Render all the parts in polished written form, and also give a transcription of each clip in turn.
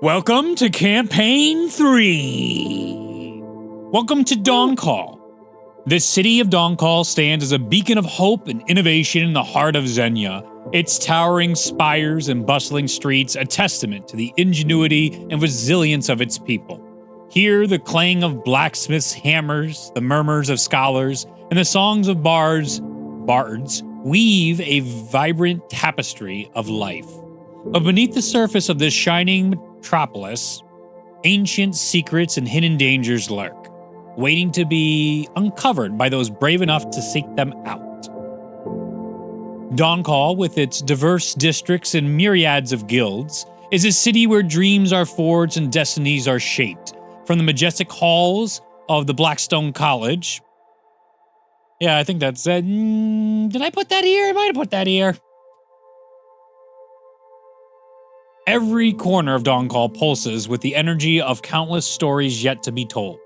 Welcome to Campaign 3. Welcome to Dawncall. The city of Dawncall stands as a beacon of hope and innovation in the heart of Zenya. Its towering spires and bustling streets a testament to the ingenuity and resilience of its people. Here, the clang of blacksmiths' hammers, the murmurs of scholars, and the songs of bards weave a vibrant tapestry of life. But beneath the surface of this shining metropolis, ancient secrets and hidden dangers lurk, waiting to be uncovered by those brave enough to seek them out. Dawncall, with its diverse districts and myriads of guilds, is a city where dreams are forged and destinies are shaped. From the majestic halls of the Blackstone College. Yeah, I think that's it. Did I put that here? I might have put that here. Every corner of Dawncall pulses with the energy of countless stories yet to be told.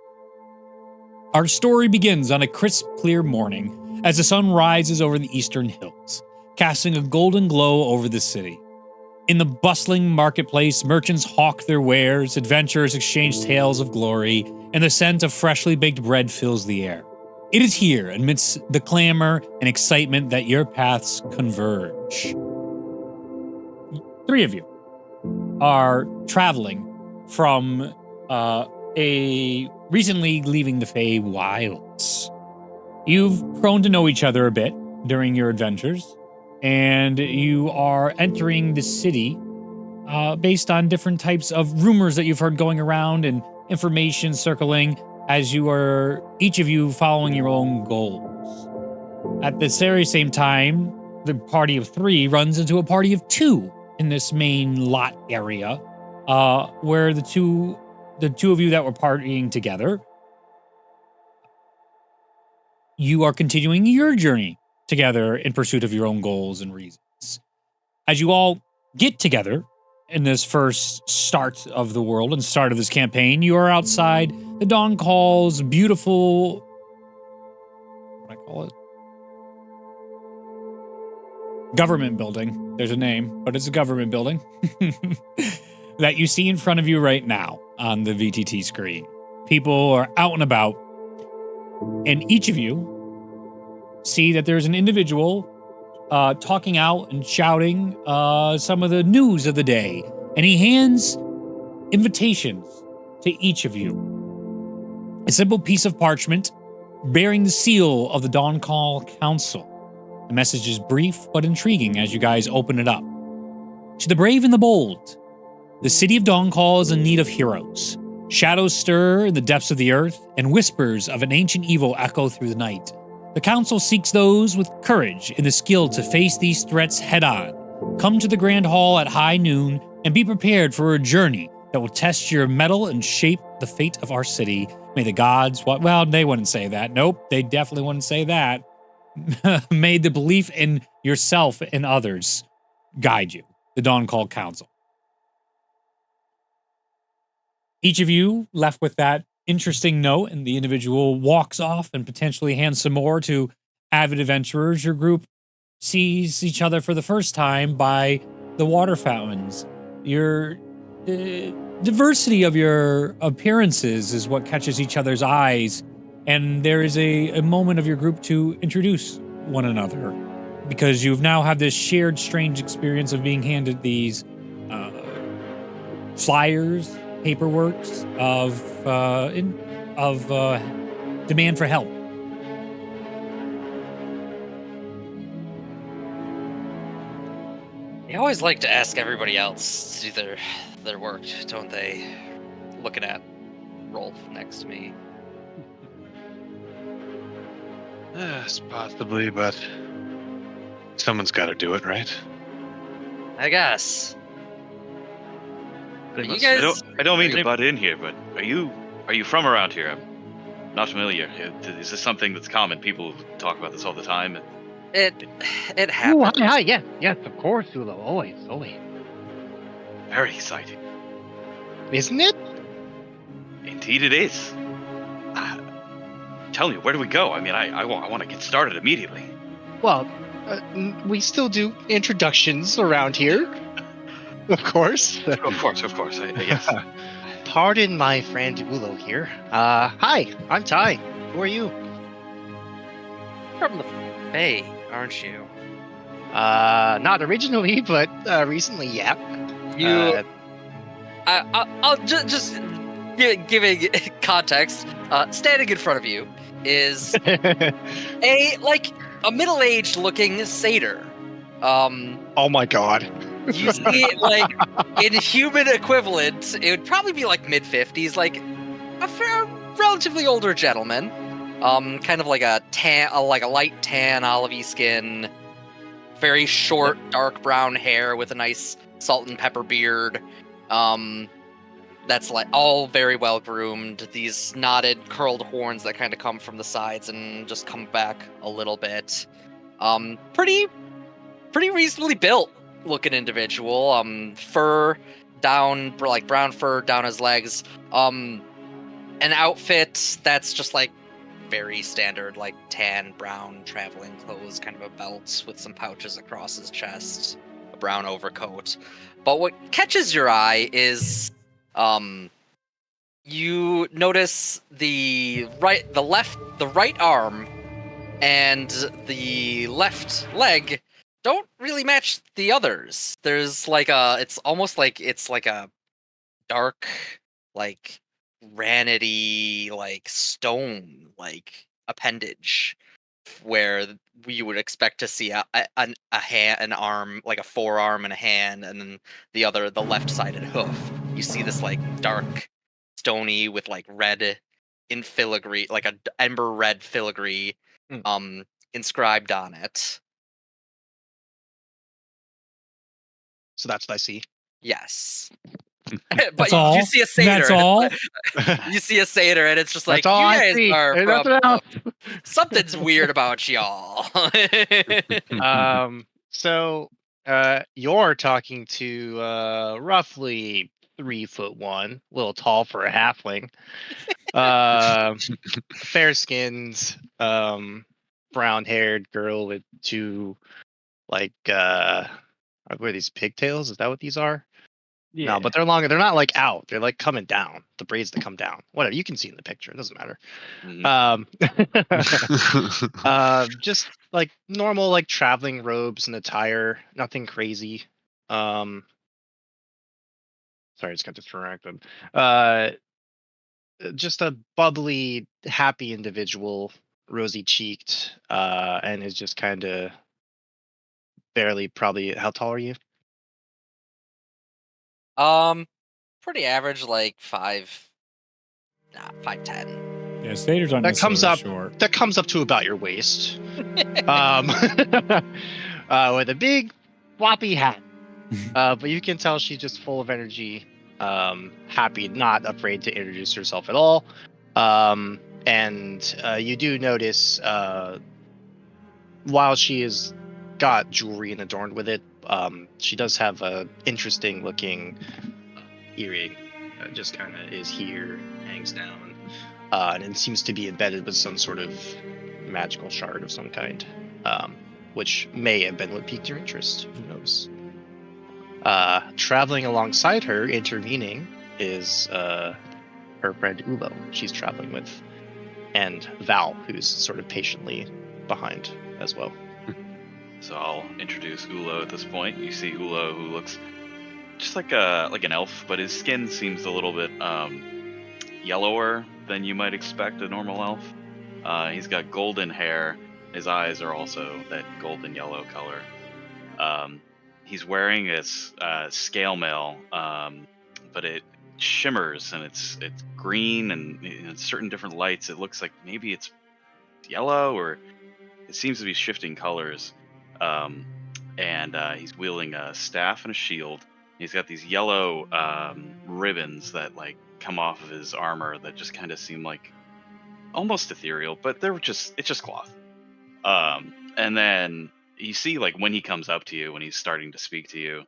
Our story begins on a crisp, clear morning as the sun rises over the eastern hills, casting a golden glow over the city. In the bustling marketplace, merchants hawk their wares, adventurers exchange tales of glory, and the scent of freshly baked bread fills the air. It is here, amidst the clamor and excitement, that your paths converge. Three of you are traveling from a recently leaving the Fey Wilds. You've grown to know each other a bit during your adventures, and you are entering the city based on different types of rumors that you've heard going around and information circling as you are, each of you, following your own goals. At the very same time, the party of three runs into a party of two in this main lot area, where the two of you that were partying together, you are continuing your journey together in pursuit of your own goals and reasons. As you all get together in this first start of the world and start of this campaign, you are outside the Dawncall's beautiful, what do I call it? Government building. There's a name, but it's a government building that you see in front of you right now on the VTT screen. People are out and about, and each of you see that there's an individual talking out and shouting some of the news of the day, and he hands invitations to each of you. A simple piece of parchment bearing the seal of the Dawncall Council. The message is brief but intriguing as you guys open it up. To the brave and the bold, the city of Dawncall is in need of heroes. Shadows stir in the depths of the earth, and whispers of an ancient evil echo through the night. The council seeks those with courage and the skill to face these threats head-on. Come to the Grand Hall at high noon and be prepared for a journey that will test your mettle and shape the fate of our city. May the gods, well, they wouldn't say that. Nope, they definitely wouldn't say that. May the belief in yourself and others guide you. The Dawncall Council. Each of you left with that interesting note, and the individual walks off and potentially hands some more to avid adventurers. Your group sees each other for the first time by the water fountains. Your diversity of your appearances is what catches each other's eyes, and there is a moment of your group to introduce one another, because you've now had this shared strange experience of being handed these flyers, paperworks of demand for help. They always like to ask everybody else to do their work, don't they? Looking at Rolf next to me. Yes, possibly, but someone's got to do it, right? I guess. But you guys, I don't mean to butt in here, but are you from around here? I'm not familiar. Is this something that's common? People talk about this all the time. it Oh, happens. hi, yes, of course, Ulo, always. Very exciting. Isn't it? Indeed, it is. Tell me, where do we go? I mean, I want to get started immediately. Well, we still do introductions around here. Of course. Of course. Yes. Pardon my friend Ulo here. Hi, I'm Ty. Who are you? From the Bay, aren't you? Not originally, but recently, yeah. You. I'll just giving context. Standing in front of you is a middle-aged looking satyr. Oh my god. You see it like in human equivalent, it would probably be like mid-50s, like a relatively older gentleman. Kind of like a light tan, olivey skin, very short, dark brown hair with a nice salt and pepper beard. That's like all very well groomed. These knotted, curled horns that kind of come from the sides and just come back a little bit. Pretty reasonably built looking individual. Fur down, like brown fur down his legs. An outfit that's just like very standard, like tan, brown traveling clothes, kind of a belt with some pouches across his chest, a brown overcoat. But what catches your eye is, you notice the right arm and the left leg don't really match the others. There's like it's almost like it's like a dark, like granity, like stone, like appendage, where you would expect to see a hand, an arm, like a forearm and a hand, and then the left-sided hoof. You see this like dark, stony with like red in filigree, like a ember red filigree, inscribed on it. So that's what I see. Yes. That's But all? you see a satyr. That's all? You see a satyr, and it's just like, That's all you I guys see. are There's from, nothing else. something's weird about y'all. So you're talking to roughly 3'1", a little tall for a halfling. Fair skinned, brown-haired girl with two, like, what are these, pigtails? Is that what these are? Yeah. No, but they're longer. They're not like out. They're like coming down. The braids that come down. Whatever. You can see in the picture. It doesn't matter. Just like normal, like traveling robes and attire. Nothing crazy. Sorry, I just got distracted. Just a bubbly, happy individual, rosy cheeked, and is just kind of barely, probably. How tall are you? Pretty average, like 5'10". Yeah, satyrs aren't That comes necessarily up. short. That comes up to about your waist. With a big floppy hat. But you can tell she's just full of energy, happy, not afraid to introduce herself at all. And you do notice, while she has got jewelry and adorned with it, she does have a interesting looking earring. Just kind of is here, hangs down, and it seems to be embedded with some sort of magical shard of some kind, which may have been what piqued your interest. Who knows? Traveling alongside her, intervening, is her friend Ulo. She's traveling with, and Val, who's sort of patiently behind as well. So I'll introduce Ulo at this point. You see Ulo, who looks just like an elf, but his skin seems a little bit yellower than you might expect a normal elf. He's got golden hair. His eyes are also that golden yellow color. He's wearing this scale mail, but it shimmers and it's green, and in certain different lights it looks like maybe it's yellow, or it seems to be shifting colors. And he's wielding a staff and a shield. He's got these yellow ribbons that like come off of his armor that just kind of seem like almost ethereal, but it's just cloth. And then you see, like, when he comes up to you, when he's starting to speak to you,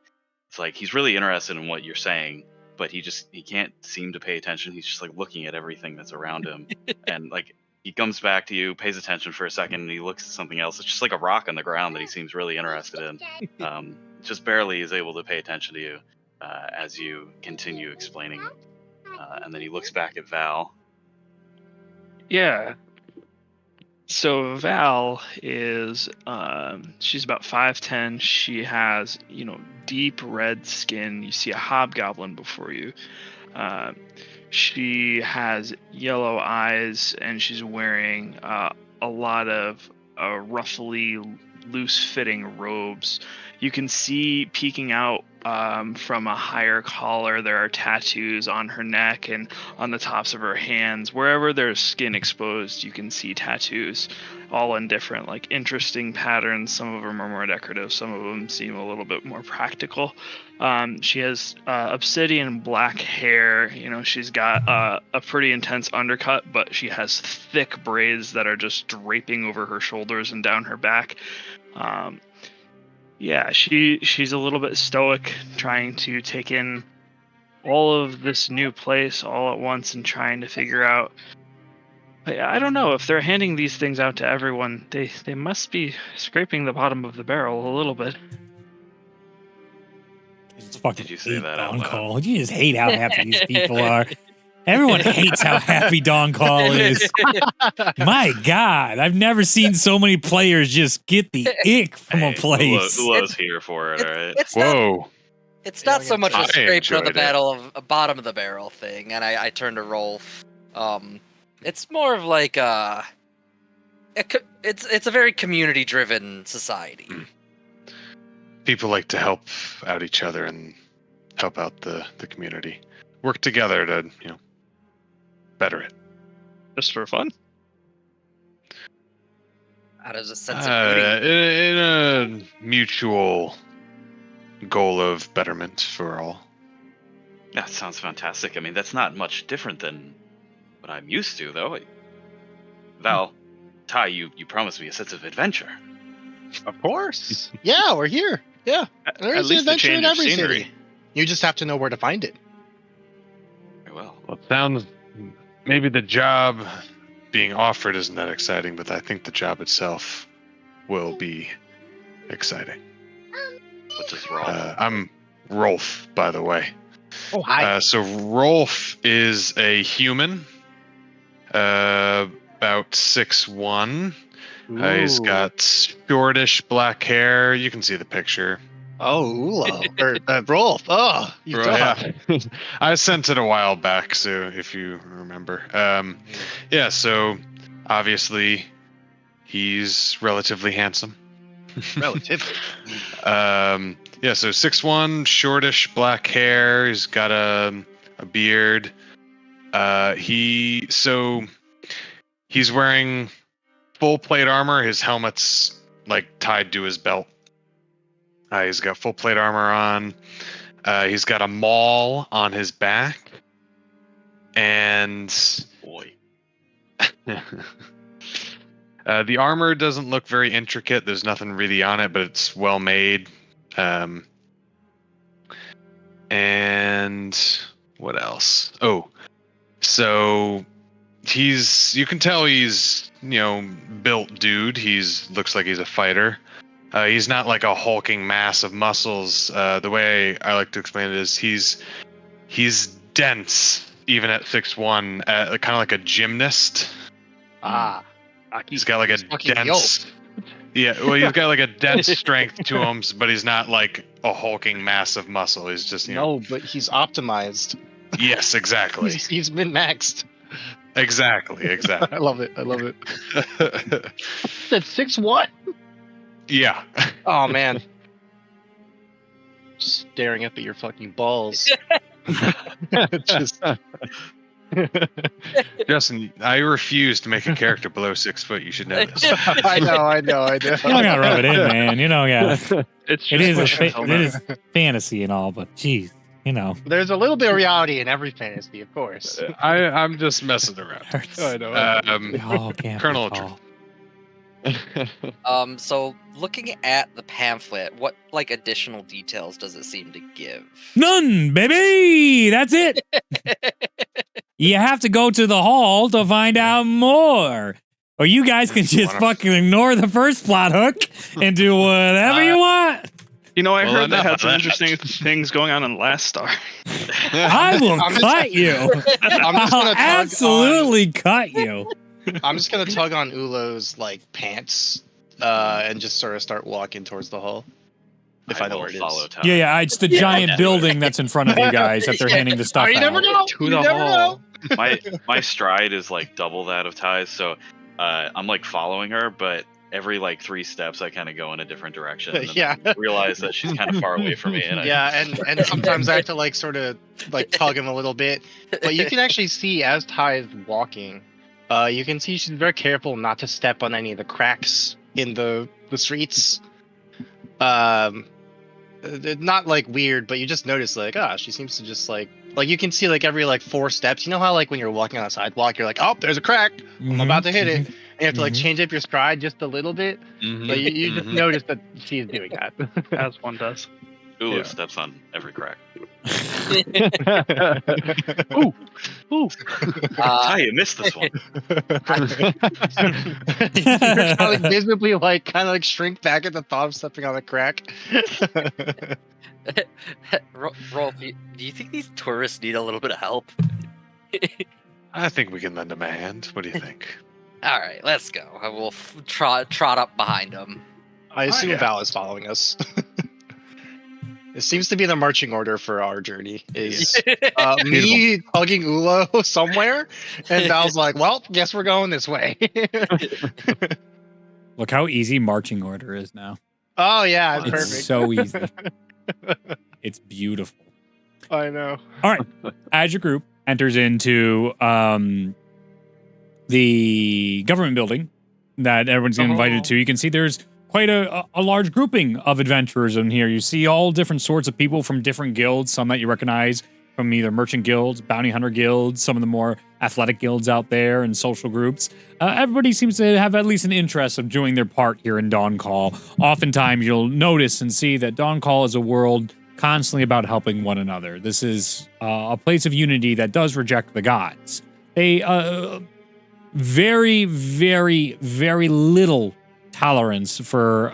it's like he's really interested in what you're saying, but he can't seem to pay attention. He's just like looking at everything that's around him. And like he comes back to you, pays attention for a second, and he looks at something else. It's just like a rock on the ground that he seems really interested in. Just barely is able to pay attention to you. as you continue explaining. And then he looks back at Val. Yeah. So Val is, she's about 5'10". She has, deep red skin. You see a hobgoblin before you. She has yellow eyes, and she's wearing a lot of roughly loose-fitting robes. You can see peeking out from a higher collar, there are tattoos on her neck and on the tops of her hands. Wherever there's skin exposed, you can see tattoos, all in different, interesting patterns. Some of them are more decorative. Some of them seem a little bit more practical. She has obsidian black hair. She's got a pretty intense undercut, but she has thick braids that are just draping over her shoulders and down her back. Yeah, she's a little bit stoic, trying to take in all of this new place all at once and trying to figure out. I don't know if they're handing these things out to everyone. They must be scraping the bottom of the barrel a little bit. Just fucking Did you say that out Dawncall. loud? You just hate how happy these people are. Everyone hates how happy Dawncall is. My God, I've never seen so many players just get the ick from a place. Ulo's here for it, all right? Whoa. It's not so much a I scraper of enjoyed the it. battle of a bottom of the barrel thing, and I turn to Rolf. It's more of like it's a very community driven society. People like to help out each other and help out the community. Work together to, better it. Just for fun? How does a sense of beauty? In a mutual goal of betterment for all. That sounds fantastic. I mean, that's not much different than what I'm used to, though. Val, Ty, you promised me a sense of adventure. Of course. Yeah, we're here. Yeah. There's At least the adventure in change of every scenery. city. You just have to know where to find it. Very well. Well, it sounds maybe the job being offered isn't that exciting, but I think the job itself will be exciting. What does Rolf? I'm Rolf, by the way. Oh, hi. So Rolf is a human, about 6'1". He's got shortish black hair. You can see the picture. Oh, Ulo. Or Rolf. Oh, you Right, yeah. I sent it a while back, so if you remember. Yeah, so obviously he's relatively handsome. Relatively. Yeah, so 6'1", shortish black hair. He's got a beard. He's wearing full plate armor. His helmet's tied to his belt. He's got full plate armor on. He's got a maul on his back. And Boy. the armor doesn't look very intricate. There's nothing really on it, but it's well made. And what else? Oh, so you can tell he's, built dude. Looks like he's a fighter. He's not like a hulking mass of muscles. The way I like to explain it is he's dense, even at 6'1", kind of like a gymnast. He's got like a dense. Yeah, well, he's got like a dense strength to him, but he's not like a hulking mass of muscle. He's just No, but he's optimized. Yes, exactly. He's been maxed. Exactly. I love it. That's 6'1". Yeah. Oh man. Just staring up at your fucking balls. Just Justin, I refuse to make a character below 6 foot. You should know this. I know. You don't gotta rub it in, man. You don't gotta. It is fantasy and all, but geez, There's a little bit of reality in every fantasy, of course. I'm just messing around. I know. We all can't Colonel be tall. So looking at the pamphlet, what additional details does it seem to give? None, baby. That's it. You have to go to the hall to find out more. Or you guys can just fucking ignore the first plot hook and do whatever you want. You know, I Well, heard they enough had of some that. interesting things going on in Last Star. I will I'm just- cut you. I'm just I'll gonna absolutely cut you. I'm just gonna tug on Ulo's like pants, and just sort of start walking towards the hall. If I know will where it follow is. Ty. Yeah, it's the giant Yeah. building that's in front of you guys that they're handing the stuff You out. never know. To You the never hall. My stride is like double that of Ty's, so I'm like following her, but every like 3 steps I kind of go in a different direction. And then Yeah. I realize that she's kind of far away from me. And Yeah, and sometimes I have to like sort of like tug him a little bit. But you can actually see as Ty is walking, you can see she's very careful not to step on any of the cracks in the streets. Not like weird, but you just notice like, she seems to just like you can see like every like 4 steps. You know how like when you're walking on a sidewalk, you're like, oh, there's a crack. I'm about to hit it. And you have to like change up your stride just a little bit. But you just notice that she's doing that. As one does. Ulu Yeah. steps on every crack. Ooh. Ty, you missed this one. You're like visibly like kind of like shrink back at the thought of stepping on a crack. Rolf, do you think these tourists need a little bit of help? I think we can lend him a hand. What do you think? All right, let's go. I will trot up behind them. I assume yeah. Val is following us. It seems to be the marching order for our journey. Is me hugging Ulo somewhere, and Val's like, "Well, guess we're going this way." Look how easy marching order is now. Oh yeah, it's It's perfect. so easy. It's beautiful. I know. All right. As your group enters into the government building that everyone's invited to, you can see there's quite a large grouping of adventurers in here. You see all different sorts of people from different guilds, some that you recognize from either merchant guilds, bounty hunter guilds, some of the more athletic guilds out there, and social groups. Everybody seems to have at least an interest of doing their part here in Dawncall. Oftentimes, you'll notice and see that Dawncall is a world constantly about helping one another. This is a place of unity that does reject the gods. They very, very, very little tolerance for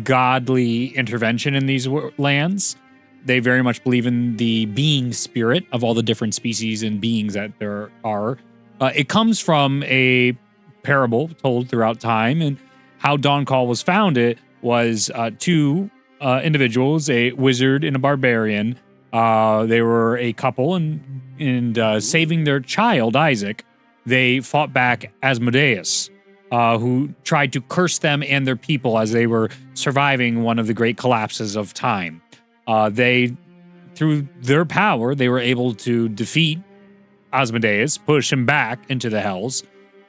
godly intervention in these lands. They very much believe in the being spirit of all the different species and beings that there are. It comes from a parable told throughout time, and how Dawncall was founded was 2 individuals, a wizard and a barbarian. They were a couple, and saving their child, Isaac, they fought back Asmodeus, who tried to curse them and their people as they were surviving one of the great collapses of time. They, through their power, they were able to defeat Asmodeus, push him back into the hells,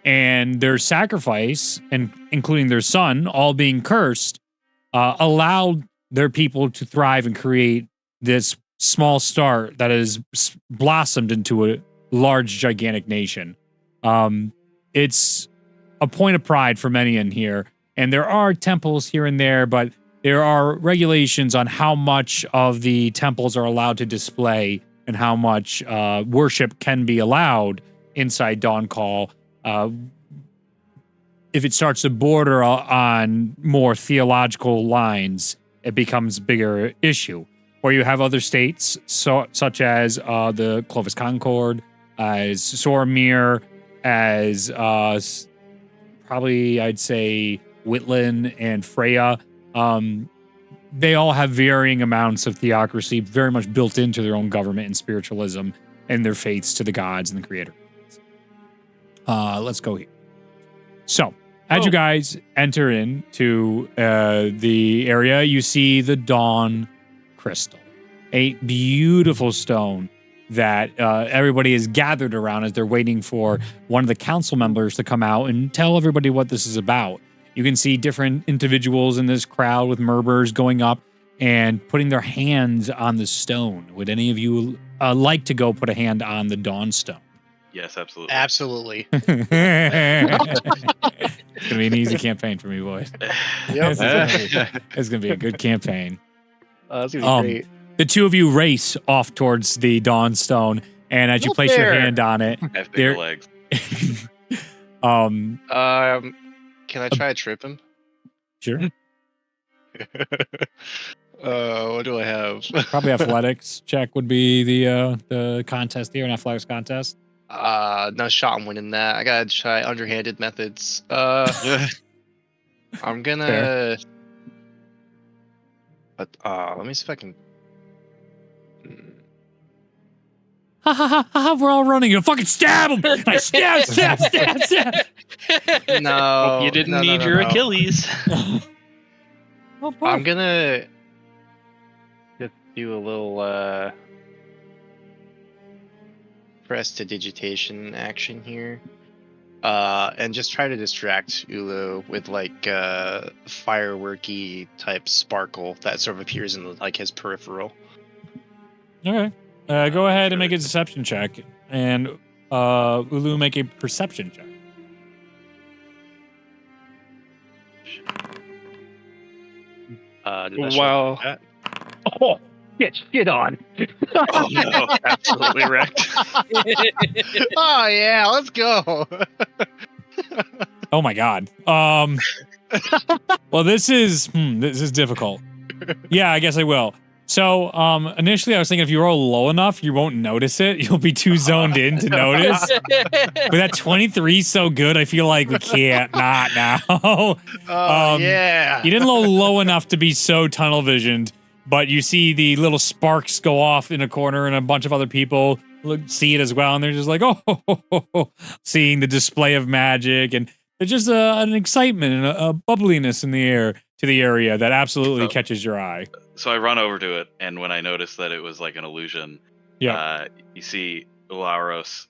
and their sacrifice, and including their son, all being cursed, allowed their people to thrive and create this small star that has blossomed into a large, gigantic nation. It's a point of pride for many in here, and there are temples here and there, but there are regulations on how much of the temples are allowed to display and how much worship can be allowed inside Dawncall. If it starts to border on more theological lines, it becomes a bigger issue. Or you have other states, such as the Clovis Concord, as Soromir, as probably I'd say Whitland and Freya. They all have varying amounts of theocracy, very much built into their own government and spiritualism and their faiths to the gods and the creator. Let's go here. So, as you guys enter into the area, you see the Dawn Crystal, a beautiful stone that everybody is gathered around as they're waiting for one of the council members to come out and tell everybody what this is about. You can see different individuals in this crowd with Merbers going up and putting their hands on the stone. Would any of you like to go put a hand on the Dawn Stone? Yes, absolutely. Absolutely. It's going to be an easy campaign for me, boys. Yep. It's going to be a good campaign. That's gonna be great. The 2 of you race off towards the Dawn Stone, and as you Up place your there. hand on it, I have bigger there- legs. Can I try to trip him? Sure. What do I have? Probably athletics check would be the contest here, an athletics contest. No shot I'm winning that. I gotta try underhanded methods. I'm gonna. Fair. But let me see if I can. Ha ha ha ha! We're all running. You fucking stab him! I stab. No, You didn't no, need no, your no. Achilles. I'm gonna just do a little prestidigitation action here. And just try to distract Ulu with like fireworky type sparkle that sort of appears in like his peripheral. Okay. Go ahead and make a deception check, and Ulu make a perception check. Did I show Wow. that? Oh, get shit on. Oh no, absolutely wrecked. Oh yeah, let's go. Oh my god. Well, this is difficult. Yeah, I guess I will. So, initially I was thinking if you roll low enough, you won't notice it. You'll be too zoned in to notice. But that 23 is so good, I feel like we can't not now. Oh yeah. You didn't roll low enough to be so tunnel visioned, but you see the little sparks go off in a corner, and a bunch of other people see it as well, and they're just like, oh, seeing the display of magic, and there's just an excitement and a bubbliness in the air to the area that absolutely catches your eye. So I run over to it, and when I noticed that it was like an illusion, you see Ulauros,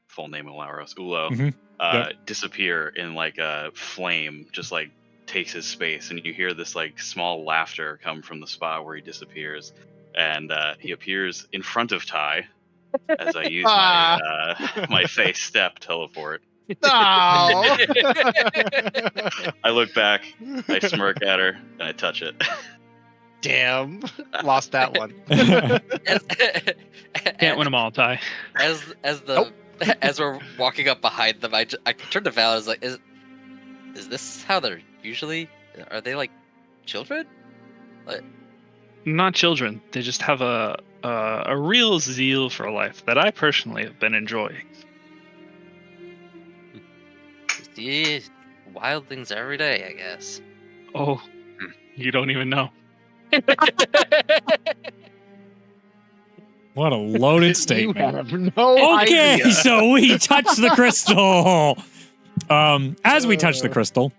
full name Ulauros, Ulo, disappear in like a flame, just like takes his space, and you hear this like small laughter come from the spot where he disappears, and he appears in front of Ty as I use my face step teleport. No. I look back, I smirk at her, and I touch it. Damn, lost that one. Can't win them all, Ty. As we're walking up behind them, I turned to Val. I was like, "Is this how they're usually? Are they like children?" Like, Not children. They just have a real zeal for life that I personally have been enjoying. see wild things every day, I guess. Oh, you don't even know. What a loaded You statement. have no Okay, idea. so we touch the crystal. As we touch the crystal,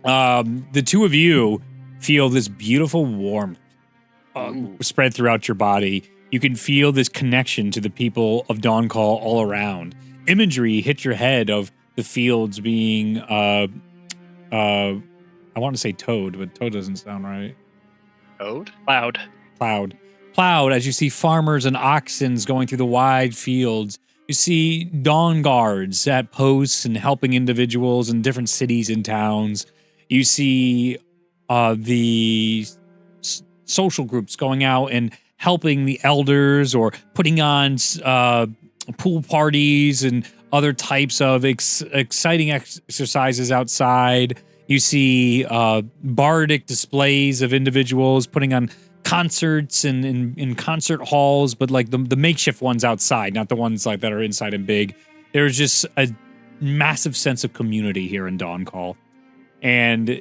the two of you feel this beautiful warmth spread throughout your body. You can feel this connection to the people of Dawncall all around. Imagery hit your head of the fields being, I want to say toad, but toad doesn't sound right. Toad? Plowed as you see farmers and oxens going through the wide fields. You see dawn guards at posts and helping individuals in different cities and towns. You see the social groups going out and helping the elders or putting on pool parties and other types of exciting exercises outside. You see bardic displays of individuals putting on concerts and in concert halls, but like the makeshift ones outside, not the ones like that are inside and big. There's just a massive sense of community here in Dawncall. And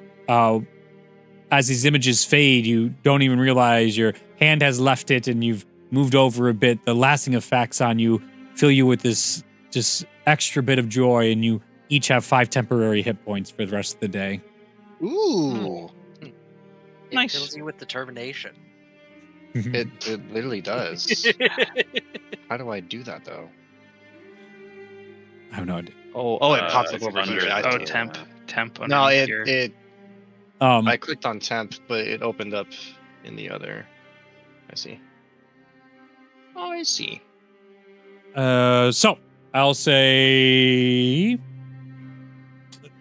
as these images fade, you don't even realize your hand has left it and you've moved over a bit. The lasting effects on you fill you with this just extra bit of joy, and you each have 5 temporary hit points for the rest of the day. Ooh. It Nice. fills you with determination. It literally does. How do I do that though? I have no idea. Oh, it pops up it's over under here. I Oh, see. temp. No, underneath here. it. Um, I clicked on temp, but it opened up in the other. I see. Oh, I see. So I'll say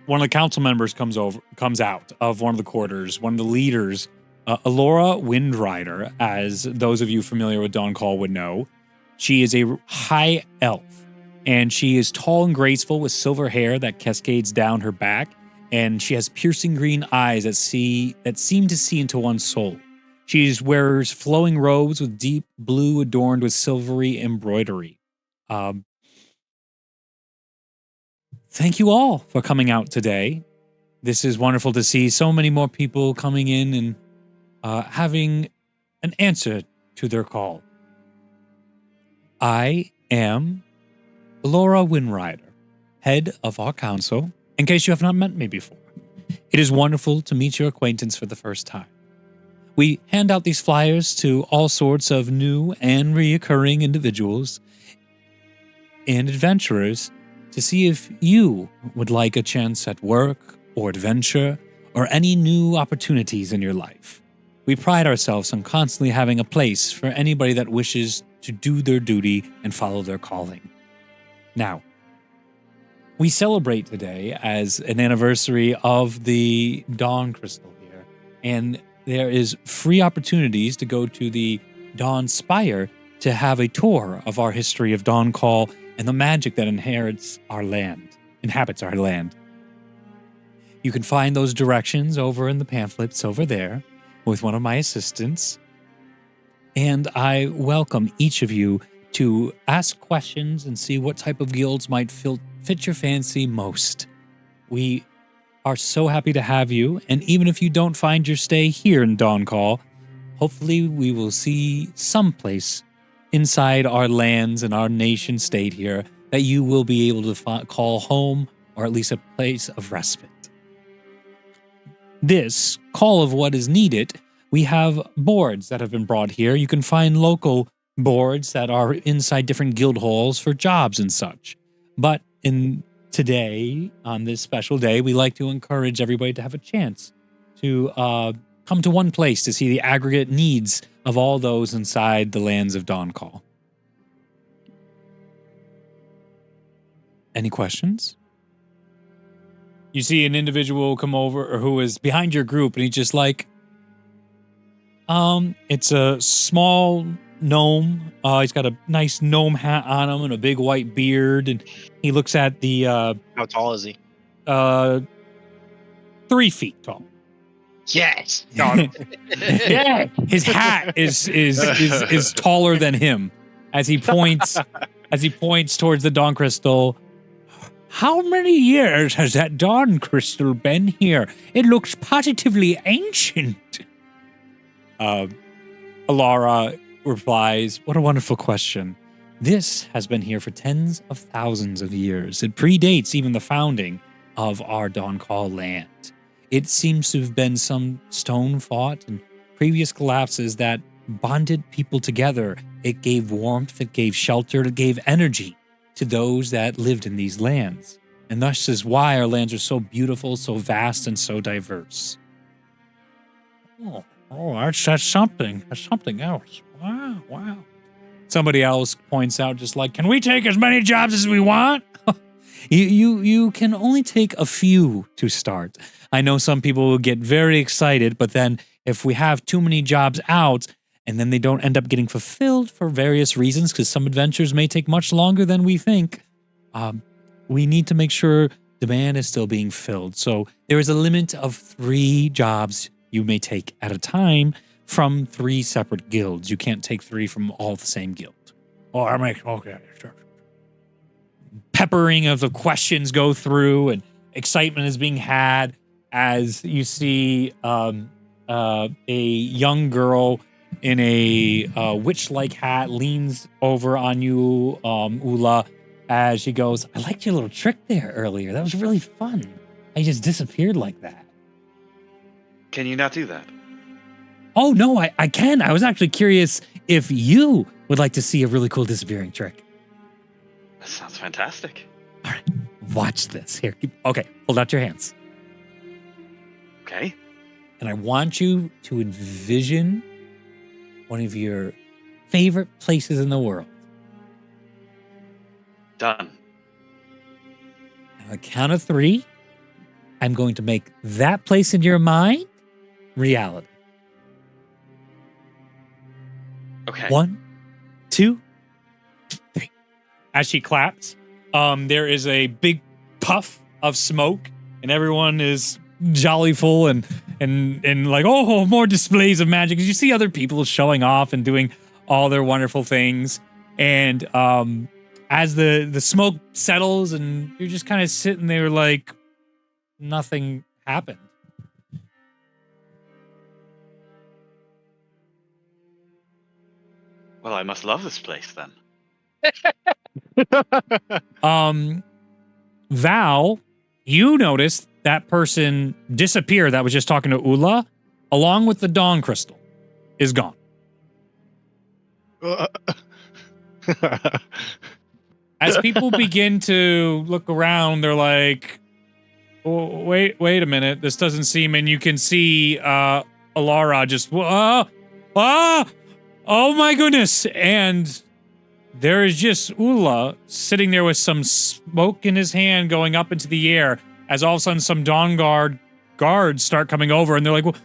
one of the council members comes out of one of the quarters. One of the leaders, Alora Windrider, as those of you familiar with Dawncall would know. She is a high elf, and she is tall and graceful with silver hair that cascades down her back, and she has piercing green eyes that seem to see into one's soul. She wears flowing robes with deep blue adorned with silvery embroidery. Thank you all for coming out today. This is wonderful to see so many more people coming in and having an answer to their call. I am Laura Winrider, head of our council, in case you have not met me before. It is wonderful to meet your acquaintance for the first time. We hand out these flyers to all sorts of new and reoccurring individuals and adventurers to see if you would like a chance at work or adventure or any new opportunities in your life. We pride ourselves on constantly having a place for anybody that wishes to do their duty and follow their calling. Now, we celebrate today as an anniversary of the Dawn Crystal here, and there is free opportunities to go to the Dawn Spire to have a tour of our history of Dawncall and the magic that inhabits our land. You can find those directions over in the pamphlets over there with one of my assistants. And I welcome each of you to ask questions and see what type of guilds might fit your fancy most. We are so happy to have you, and even if you don't find your stay here in Dawncall, hopefully we will see someplace inside our lands and our nation state here that you will be able to call home, or at least a place of respite. This call of what is needed, we have boards that have been brought here. You can find local boards that are inside different guild halls for jobs and such. But today, on this special day, we like to encourage everybody to have a chance to come to one place to see the aggregate needs of all those inside the lands of Dawncall. Any questions? You see an individual come over who is behind your group, and he's just like, it's a small gnome. He's got a nice gnome hat on him and a big white beard, and he looks at the How tall is he? 3 feet tall. Yes. Yeah. His hat is taller than him as he points towards the Dawn Crystal. How many years has that Dawn Crystal been here? It looks positively ancient. Alara replies, "What a wonderful question. This has been here for tens of thousands of years. It predates even the founding of our Dawncall land. It seems to have been some stone fought and previous collapses that bonded people together. It gave warmth, it gave shelter, it gave energy to those that lived in these lands. And thus is why our lands are so beautiful, so vast, and so diverse." Oh, that's something. That's something else. Wow. Somebody else points out, just like, "Can we take as many jobs as we want?" You can only take a few to start. I know some people will get very excited, but then if we have too many jobs out and then they don't end up getting fulfilled for various reasons, because some adventures may take much longer than we think, we need to make sure demand is still being filled. So there is a limit of 3 jobs you may take at a time from 3 separate guilds. You can't take 3 from all the same guild. Oh, okay, sure. Peppering of the questions go through, and excitement is being had as you see a young girl in a witch-like hat leans over on you, Ula, as she goes, "I liked your little trick there earlier. That was really fun. I just disappeared like that." Can you not do that? Oh, no, I can. I was actually curious if you would like to see a really cool disappearing trick. That sounds fantastic. All right, watch this. Here, okay, hold out your hands. Okay. And I want you to envision one of your favorite places in the world. Done. On the count of 3, I'm going to make that place in your mind reality. Okay. 1, 2, 3. As she claps, there is a big puff of smoke, and everyone is jollyful and and like, oh, more displays of magic. Because you see other people showing off and doing all their wonderful things. And as the smoke settles and you're just kind of sitting there like nothing happened. Well, I must love this place then. Val, you noticed that person disappear that was just talking to Ula, along with the Dawn Crystal, is gone. As people begin to look around, they're like, oh, wait a minute, this doesn't seem, and you can see Alara just, oh my goodness, and there is just Ula sitting there with some smoke in his hand going up into the air as all of a sudden some Dawn guards start coming over and they're like,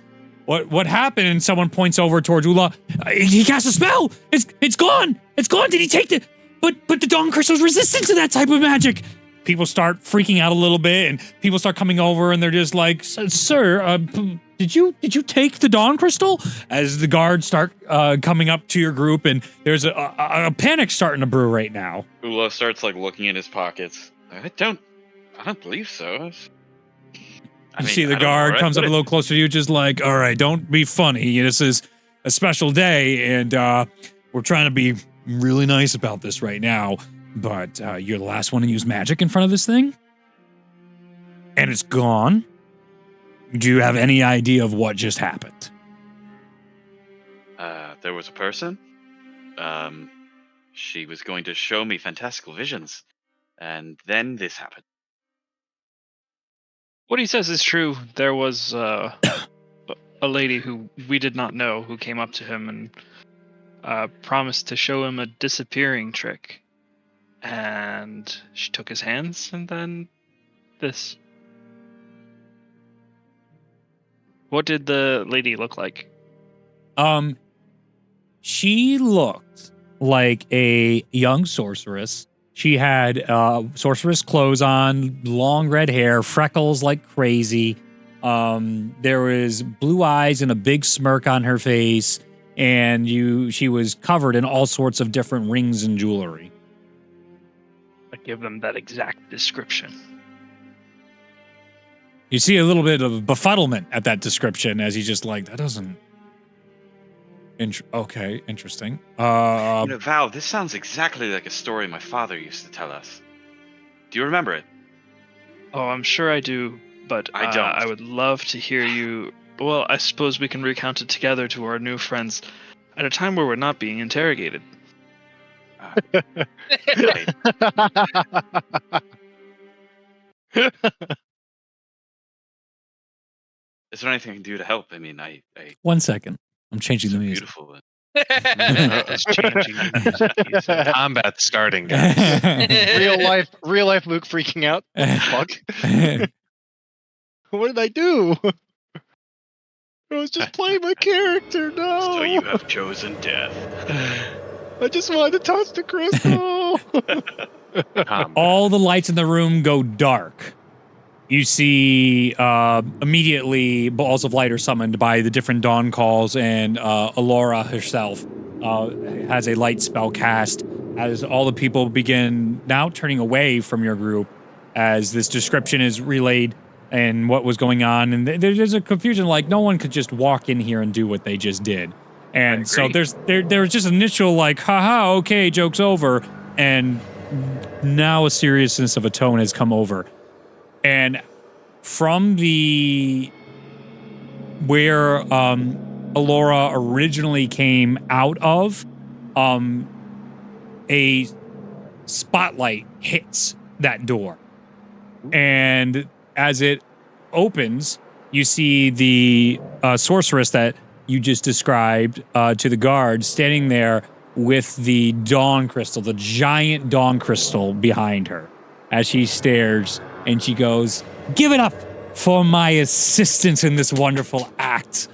what happened? And someone points over towards Ula. He cast a spell. It's gone. It's gone. Did he take the... But the Dawn Crystal's resistant to that type of magic. People start freaking out a little bit and people start coming over and they're just like, sir, did you take the Dawn Crystal? As the guards start coming up to your group and there's a panic starting to brew right now. Ula starts like looking in his pockets. I don't believe so. You see the guard comes up a little closer to you, just like, all right, don't be funny. This is a special day and we're trying to be really nice about this right now. But you're the last one to use magic in front of this thing? And it's gone? Do you have any idea of what just happened? There was a person. She was going to show me fantastical visions. And then this happened. What he says is true. There was a lady who we did not know who came up to him and promised to show him a disappearing trick. And she took his hands, and then this. What did the lady look like? She looked like a young sorceress. She had sorceress clothes on, long red hair, freckles like crazy. There was blue eyes and a big smirk on her face, and she was covered in all sorts of different rings and jewelry. I give them that exact description. You see a little bit of befuddlement at that description as he's just like, that doesn't... okay, interesting. Val, this sounds exactly like a story my father used to tell us. Do you remember it? Oh, I'm sure I do, but I don't. I would love to hear you... Well, I suppose we can recount it together to our new friends at a time where we're not being interrogated. Right. Is there anything I can do to help? I mean, I 1 second. I'm changing the music. beautiful. It's changing the music. Combat starting, guys. real life Luke freaking out. What the fuck? What did I do? I was just playing my character. No. So you have chosen death. I just wanted to touch the crystal. All the lights in the room go dark. You see immediately balls of light are summoned by the different Dawncalls, and Alora herself has a light spell cast as all the people begin now turning away from your group as this description is relayed and what was going on. And there's a confusion, like no one could just walk in here and do what they just did. And so there's just initial like, haha, okay, joke's over. And now a seriousness of a tone has come over. And from where Alora originally came out of, a spotlight hits that door. And as it opens, you see the sorceress that you just described to the guard standing there with the Dawn Crystal, the giant Dawn Crystal behind her, as she stares and she goes, "Give it up for my assistance in this wonderful act.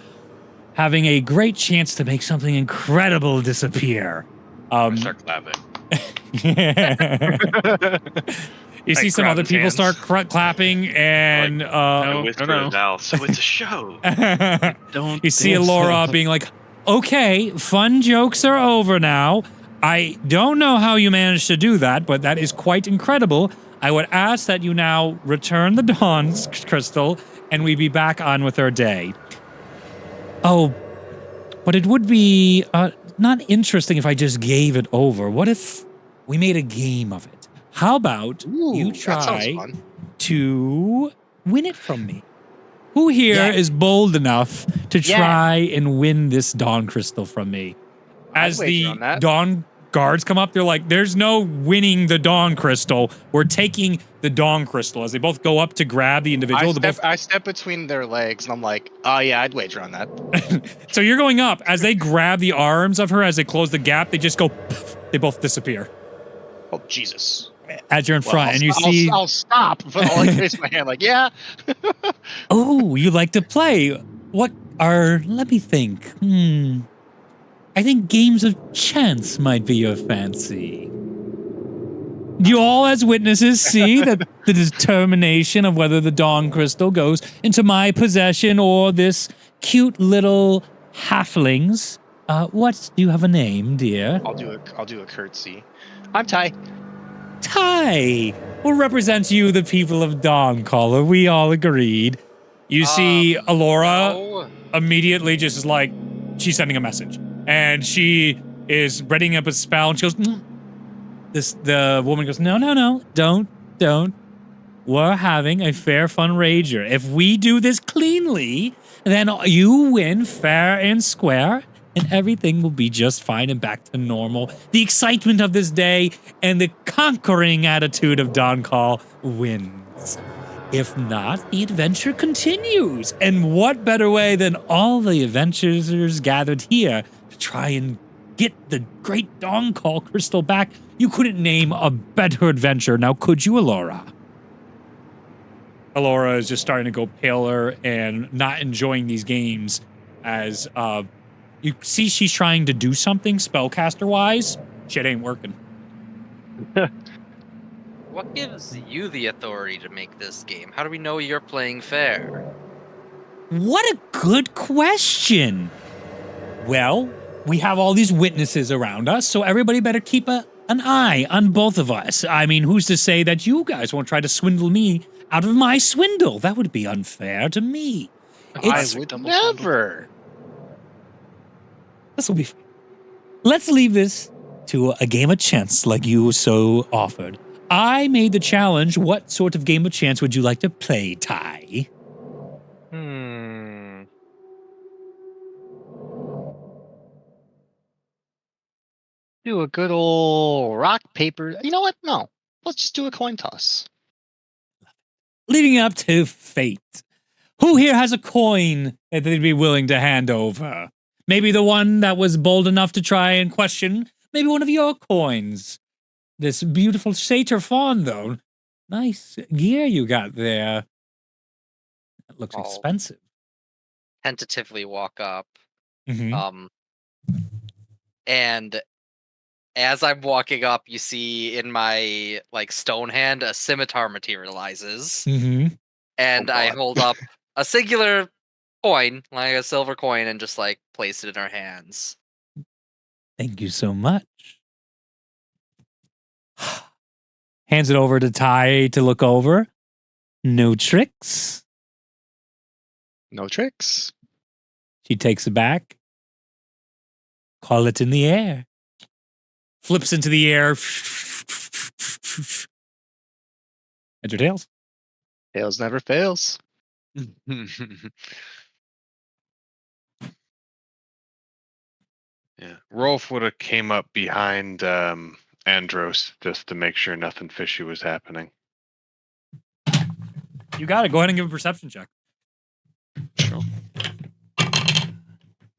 Having a great chance to make something incredible disappear." I start clapping. You see some grab other his people hands. start clapping, and I No, whisper no. to Val, so it's a show. Don't. you see dance. Alora being like, "Okay, fun jokes are over now. I don't know how you managed to do that, but that is quite incredible. I would ask that you now return the Dawn's crystal, and we be back on with our day." Oh, but it would be not interesting if I just gave it over. What if we made a game of it? How about you That sounds try fun. to win it from me? Who here is Yeah. bold enough to Yeah. try and win this Dawn crystal from me? As I'd wager the on that. Dawn guards come up, they're like, "There's no winning the Dawn crystal. We're taking the Dawn crystal." As they both go up to grab the individual, I step between their legs and I'm like, oh yeah, I'd wager on that. So you're going up. As they grab the arms of her, as they close the gap, they just go, poof, they both disappear. Oh Jesus. As you're in Well, front, and you see, I'll stop, but I'll like raise my hand like, yeah. oh, you like to play. What are, let me think. I think games of chance might be your fancy. You all, as witnesses, see that the determination of whether the Dawn crystal goes into my possession or this cute little halfling's. What, do you have a name, dear? I'll do a curtsy. I'm Ty. Ty will represent you, the people of Dawncall. Are we all agreed? You see Alora No. immediately just is like, she's sending a message. And she is readying up a spell, and she goes, the woman goes, no, don't. We're having a fair fun rager. If we do this cleanly, then you win fair and square, and everything will be just fine and back to normal. The excitement of this day and the conquering attitude of Dawncall wins. If not, the adventure continues. And what better way than all the adventurers gathered here to try and get the great Dawncall crystal back? You couldn't name a better adventure, now could you, Alora? Alora is just starting to go paler and not enjoying these games as you see she's trying to do something spellcaster-wise. Shit ain't working. What gives you the authority to make this game? How do we know you're playing fair? What a good question. Well, we have all these witnesses around us, so everybody better keep an eye on both of us. I mean, who's to say that you guys won't try to swindle me out of my swindle? That would be unfair to me. I would never. This will be fine. Let's leave this to a game of chance like you so offered. I made the challenge. What sort of game of chance would you like to play, Ty? Do a good old rock, paper. You know what? No. Let's just do a coin toss. Leaving it up to fate. Who here has a coin that they'd be willing to hand over? Maybe the one that was bold enough to try and question. Maybe one of your coins. This beautiful satyr fawn, though. Nice gear you got there. That looks Oh. expensive. Tentatively walk up. Mm-hmm. And as I'm walking up, you see in my stone hand a scimitar materializes, Mm-hmm. and Oh, I God. hold up a singular coin, like a silver coin, and just place it in our hands. Thank you so much. Hands it over to Ty to look over. No tricks. No tricks. She takes it back. Call it in the air. Flips into the air. Heads or tails? Tails never fails. Yeah, Rolf would have came up behind Andros just to make sure nothing fishy was happening. You got it. Go ahead and give a perception check. Sure.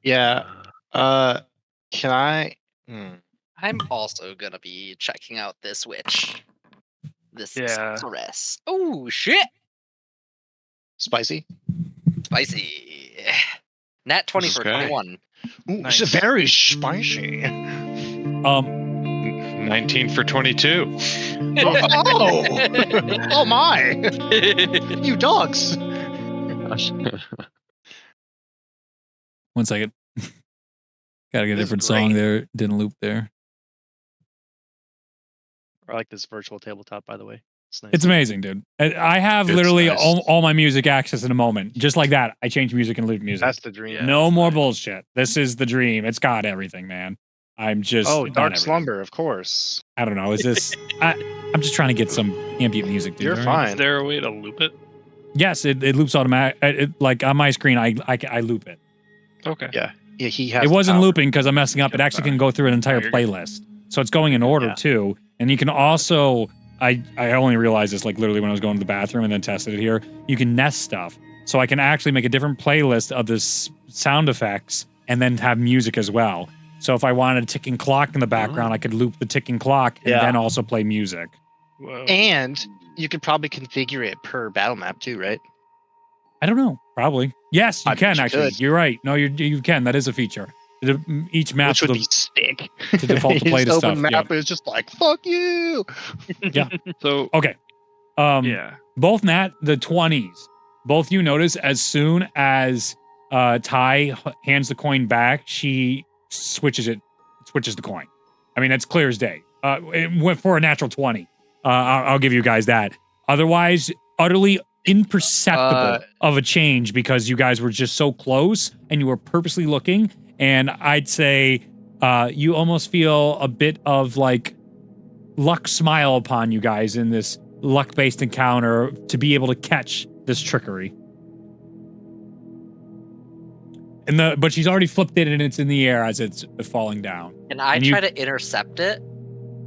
Yeah. Can I? I'm also gonna be checking out this witch. This Yeah. sorceress. Oh shit! Spicy. Spicy. Nat 20 This for guy. 21. Ooh, Nice. it's very spicy. 19 for 22. Oh! Oh my! You dogs! 1 second. Gotta get a This is different song great. there. Didn't loop there. I like this virtual tabletop, by the way. It's nice. It's amazing, dude. I have It's literally nice. all my music access in a moment. Just like that. I change music and loop music. That's the dream. Yeah. No it's more nice. bullshit. This is the dream. It's got everything, man. I'm just Oh, got Dark everything. Slumber, of course. I don't know. Is this? I'm just trying to get some ambient music, dude. You're all right? fine. Is there a way to loop it? Yes, it loops automatic. Like on my screen, I loop it. Okay. Yeah, he has. It the wasn't power. looping because I'm messing up. It actually can go through an entire Oh, you're good. playlist, so it's going in order Yeah. too. And you can also, I only realized this like literally when I was going to the bathroom and then tested it here. You can nest stuff, so I can actually make a different playlist of this sound effects and then have music as well. So if I wanted a ticking clock in the background, I could loop the ticking clock and Yeah. then also play music. Whoa. And you could probably configure it per battle map too, right? I don't know. Probably. Yes, you I bet can you actually. could. You're right. No, you can. That is a feature. Each map Which would will- be sick. to default to You play just the open stuff, map and it's just like, fuck you. So Okay. yeah. Both the 20s. Both you notice as soon as Ty hands the coin back, she switches the coin. I mean, that's clear as day. It went for a natural 20. I'll give you guys that. Otherwise, utterly imperceptible of a change because you guys were just so close and you were purposely looking. And I'd say you almost feel a bit of like luck smile upon you guys in this luck-based encounter to be able to catch this trickery. But she's already flipped it and it's in the air as it's falling down. Can I And you- try to intercept it?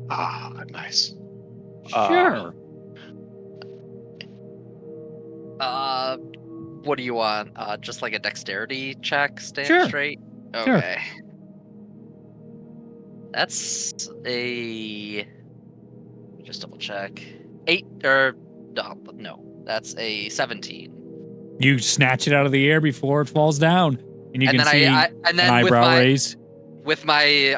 Ah, nice. Sure. What do you want? Just like a dexterity check, stand Sure. straight? Sure. Okay. That's a... Just double check. 8, or... No, that's a 17. You snatch it out of the air before it falls down. And you And can then see and an then eyebrow raise. with my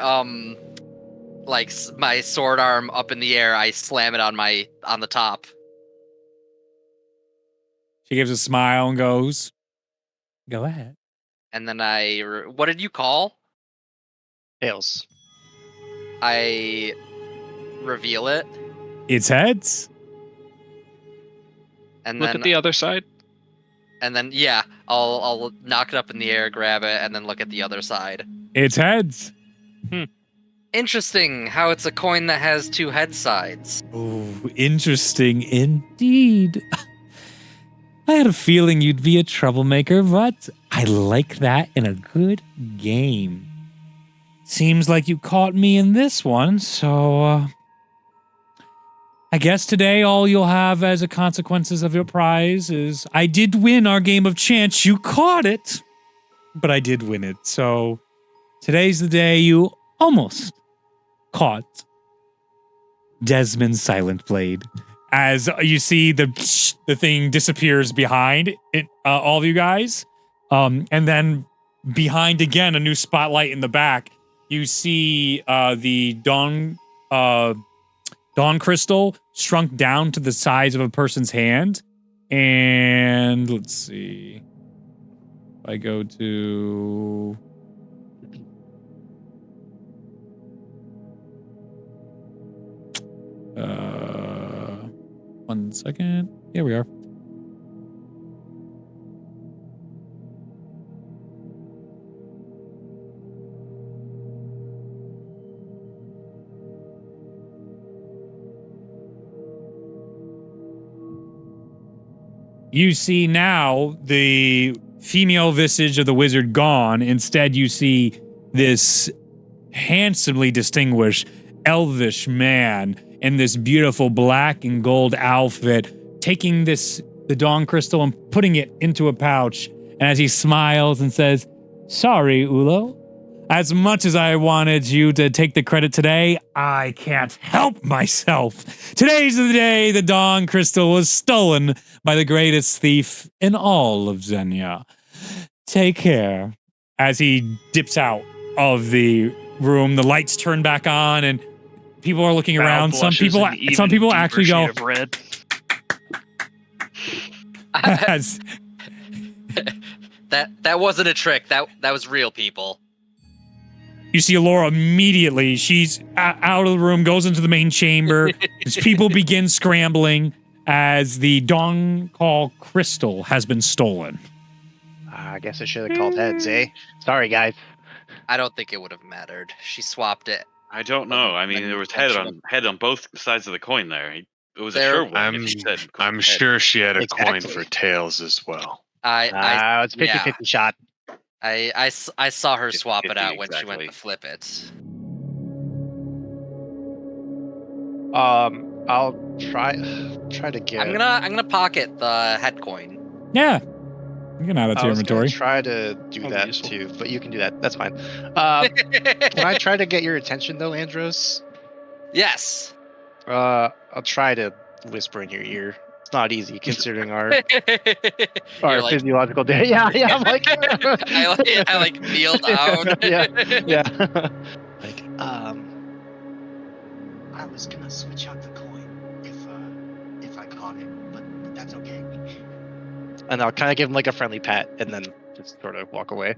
my sword arm up in the air, I slam it on the top. She gives a smile and goes, "Go ahead." And then what did you call? Tails. I reveal it, It's heads. and Look then at the other side. and then yeah, I'll knock it up in the air, grab it, and then look at the other side. It's heads. Interesting how it's a coin that has 2 head sides. Oh, interesting indeed. I had a feeling you'd be a troublemaker, but I like that in a good game. Seems like you caught me in this one, so I guess today all you'll have as a consequences of your prize is I did win our game of chance. You caught it, but I did win it. So today's the day you almost caught Desmond Silent Blade. As you see the thing disappears behind it, all of you guys, and then behind again a new spotlight in the back. You see the dawn crystal shrunk down to the size of a person's hand, and let's see. If I go to one second. Here we are. You see now the female visage of the wizard gone. Instead, you see this handsomely distinguished elvish man in this beautiful black and gold outfit, taking the dawn crystal and putting it into a pouch. And as he smiles and says, "Sorry, Ulo. As much as I wanted you to take the credit today, I can't help myself. Today's the day the dawn crystal was stolen by the greatest thief in all of Zenya. Take care." As he dips out of the room, the lights turn back on, and People are looking Val around. Some blushes people an even actually deeper go. shade of red. as- That wasn't a trick. That was real, people. You see Laura immediately. She's out of the room, goes into the main chamber. As people begin scrambling as the Dawncall crystal has been stolen. I guess I should have called heads, eh? Sorry, guys. I don't think it would have mattered. She swapped it. I don't know. I mean, there was head on both sides of the coin there. It was a There- sure one. If he said I'm head. sure she had a coin Exactly. for tails as well. It's 50-50 shot. I saw her swap it 50-50, out when she went exactly. to flip it. I'll try to get. I'm gonna pocket the head coin. Yeah. You can add it to I your was gonna inventory. try to do Oh, that useful. too, but you can do that. That's fine. Can I try to get your attention though, Andros? Yes. I'll try to whisper in your ear. It's not easy considering our You're like, physiological day. Yeah, I'm like. I like kneel down. yeah. Like, I was gonna switch out the coin if I caught it, but that's okay. And I'll kind of give him like a friendly pat, and then just sort of walk away.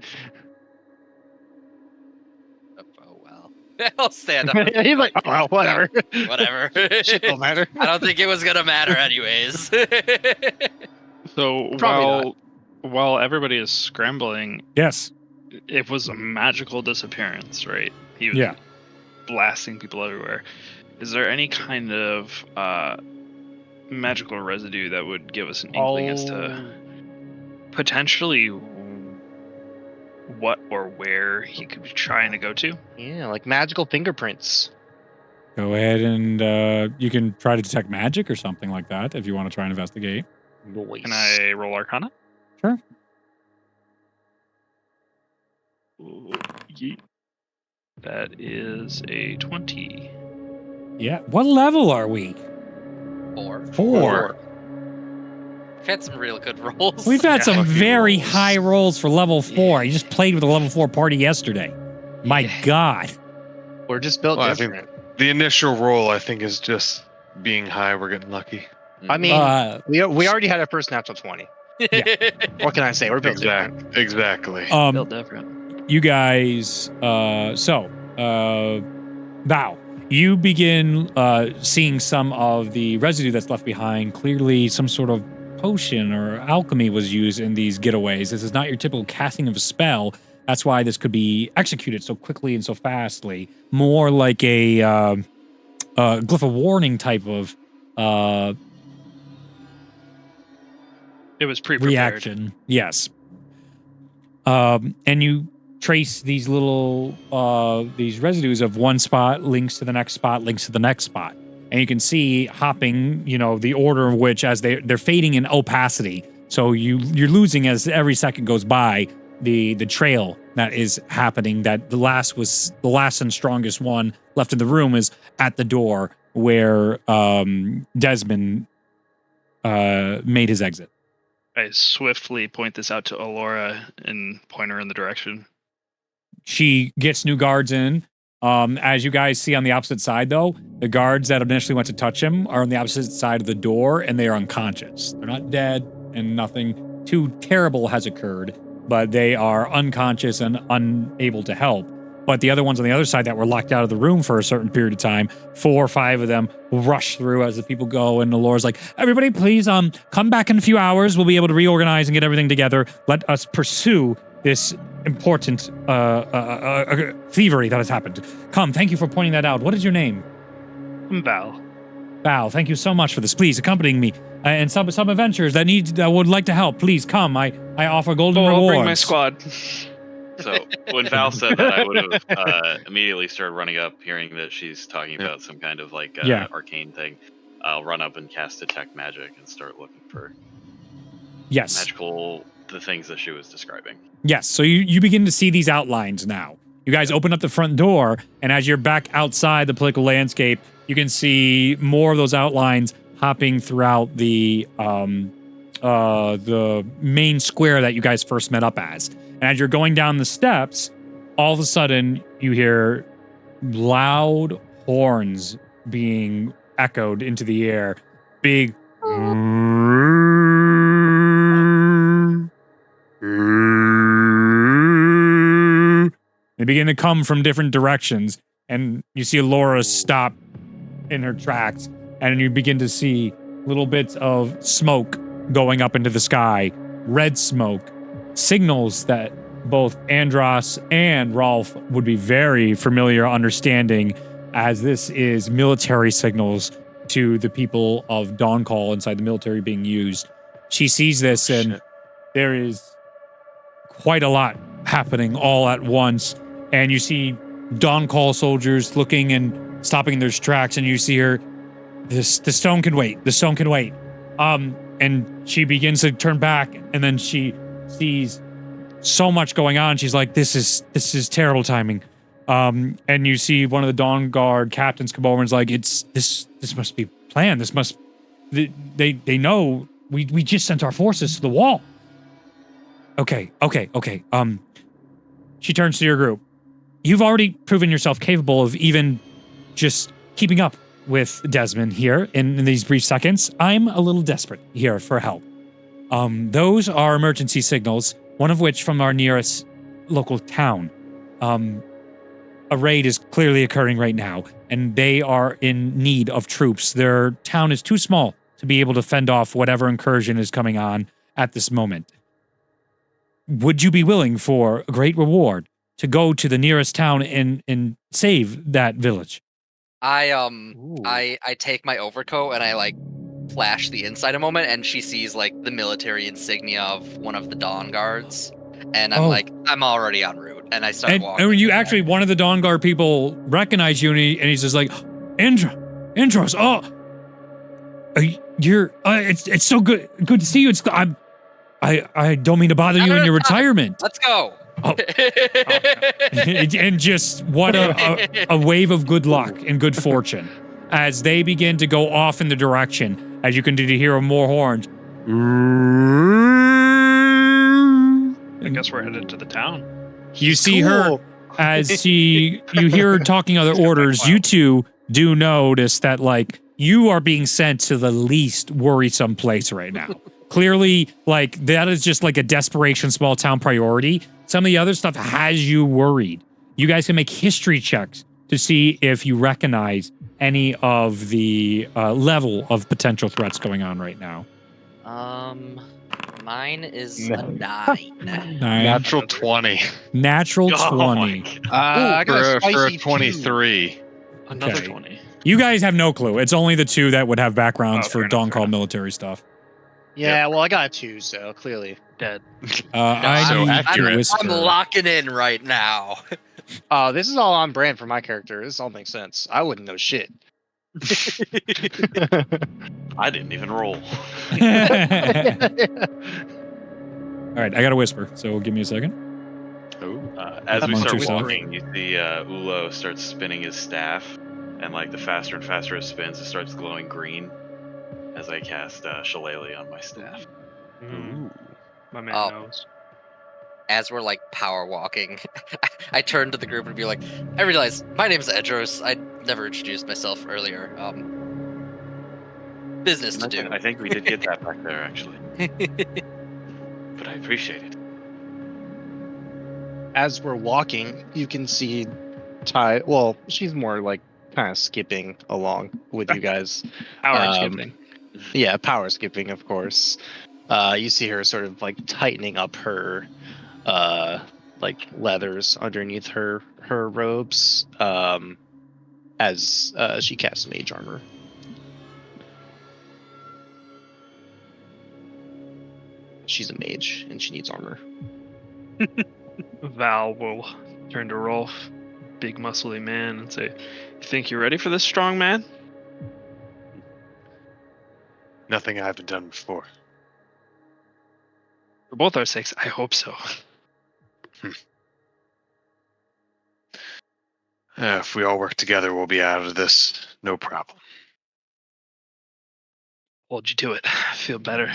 Oh well. I'll stand up. He's like, oh, well, whatever. Whatever. Shit don't matter. I don't think it was gonna matter anyways. So Probably while everybody is scrambling, Yes. it was a magical disappearance, right? He was Yeah. blasting people everywhere. Is there any kind of magical residue that would give us an inkling as to potentially what or where he could be trying to go to? Yeah, like magical fingerprints. Go ahead and you can try to detect magic or something like that if you want to try and investigate. Noise. Can I roll Arcana? Sure. Ooh, yeet. That is a 20. Yeah. What level are we? 4. 4. We've had some real good rolls. We've had Yeah, some a few very rolls. high rolls for level 4. I just played with a level 4 party yesterday. My God. We're just built Well, I think- different. The initial roll, I think, is just being high. We're getting lucky. I mean, Uh, we already had our first natural 20. What can I say? We're built different. Exactly. Built different. You guys, Val, you begin seeing some of the residue that's left behind. Clearly, some sort of potion or alchemy was used in these getaways. This is not your typical casting of a spell. That's why this could be executed so quickly and so fastly. More like a glyph of warning type of It was pre-prepared. reaction. Yes. And you trace these little these residues of one spot links to the next spot, links to the next spot. And you can see hopping, the order of which as they're fading in opacity. So you're losing as every second goes by the trail that is happening. That the last and strongest one left in the room is at the door where Desmond made his exit. I swiftly point this out to Alora and point her in the direction. She gets new guards in. As you guys see on the opposite side, though, the guards that initially went to touch him are on the opposite side of the door, and they are unconscious. They're not dead, and nothing too terrible has occurred, but they are unconscious and unable to help. But the other ones on the other side that were locked out of the room for a certain period of time, 4 or 5 of them rush through as the people go, and Alora's like, everybody, please come back in a few hours. We'll be able to reorganize and get everything together. Let us pursue this important thievery that has happened. Come, thank you for pointing that out. What is your name? I'm Val. Val, thank you so much for this. Please, accompanying me. And some adventurers that would like to help, please come. I offer golden rewards. I'll bring my squad. So when Val said that, I would have immediately started running up, hearing that she's talking about some kind of arcane thing. I'll run up and cast Detect Magic and start looking for the things that she was describing. Yes, so you begin to see these outlines now. You guys open up the front door, and as you're back outside the political landscape, you can see more of those outlines hopping throughout the main square that you guys first met up as. And as you're going down the steps, all of a sudden you hear loud, horns being echoed into the air. Big. They begin to come from different directions, and you see Laura stop in her tracks, and you begin to see little bits of smoke going up into the sky, red smoke, signals that both Andros and Rolf would be very familiar understanding, as this is military signals to the people of Dawncall inside the military being used. She sees this, and there is quite a lot happening all at once, and you see Dawncall soldiers looking and stopping in their tracks, and you see her, the stone can wait, the stone can wait. And she begins to turn back, and then she sees so much going on. She's like, this is terrible timing. And you see one of the Dawn Guard captains come over and is like, this must be planned. This must, they know we just sent our forces to the wall. Okay. She turns to your group. You've already proven yourself capable of even just keeping up with Desmond here in these brief seconds. I'm a little desperate here for help. Those are emergency signals, one of which from our nearest local town. A raid is clearly occurring right now, and they are in need of troops. Their town is too small to be able to fend off whatever incursion is coming on at this moment. Would you be willing for a great reward to go to the nearest town and save that village? I take my overcoat and I like flash the inside a moment, and she sees like the military insignia of one of the Dawn Guards, and I'm like, I'm already en route, and I start walking. And when you actually, one of the Dawn Guard people recognize you, and he's just like, Andros, you're, it's so good to see you. I don't mean to bother you in your retirement. Let's go. Oh. And just what a wave of good luck and good fortune as they begin to go off in the direction, as you continue to hear more horns. I guess we're headed to the town. You see her as you hear her talking other orders. You two do notice that like you are being sent to the least worrisome place right now. Clearly, like that is just like a desperation small town priority. Some of the other stuff has you worried. You guys can make history checks to see if you recognize any of the level of potential threats going on right now. Mine is a 9. Natural 20. Natural 20. I got a For a spicy 23. Another Okay. 20. You guys have no clue. It's only the two that would have backgrounds Oh, for fair enough, Dawncall fair enough. military stuff. Yeah, well, I got a 2, so clearly. Dead. I so need accurate. to whisper. I'm locking in right now. This is all on brand for my character. This all makes sense. I wouldn't know shit. I didn't even roll. All right, I got to whisper, so give me a second. As we Amongst start yourself. walking, you see Ulo starts spinning his staff, and like the faster and faster it spins, it starts glowing green. As I cast Shillelagh on my staff. My man Oh. knows. As we're like power walking, I turn to the group and be like, I realize my name is Edros. I never introduced myself earlier. Business to do. I think we did get that back there, actually. But I appreciate it. As we're walking, you can see Ty. Well, she's more like kind of skipping along with you guys. Power skipping. Yeah, power skipping, of course. You see her sort of like tightening up her like leathers underneath her robes as she casts mage armor. She's a mage and she needs armor. Val will turn to Rolf, big muscly man, and say, "You think you're ready for this, strong man?" Nothing I haven't done before. For both our sakes, I hope so. If we all work together, we'll be out of this. No problem. Hold you to it. I feel better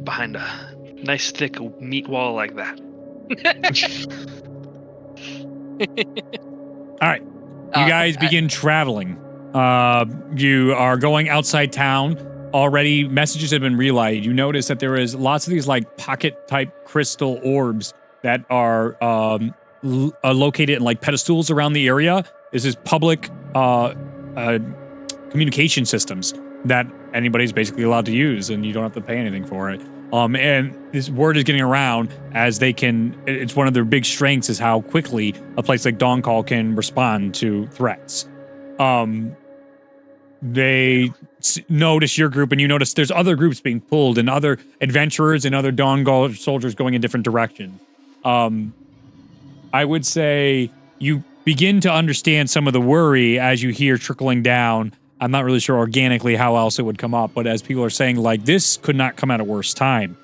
behind a nice thick meat wall like that. All right. You guys begin traveling. You are going outside town. Already, messages have been relayed. You notice that there is lots of these like pocket-type crystal orbs that are located in like pedestals around the area. This is public communication systems that anybody's basically allowed to use, and you don't have to pay anything for it. And this word is getting around as they can. It's one of their big strengths is how quickly a place like Dawncall can respond to threats. They notice your group, and you notice there's other groups being pulled, and other adventurers and other Dawncall soldiers going in different directions. I would say you begin to understand some of the worry as you hear trickling down. I'm not really sure organically how else it would come up, but as people are saying, like, this could not come at a worse time.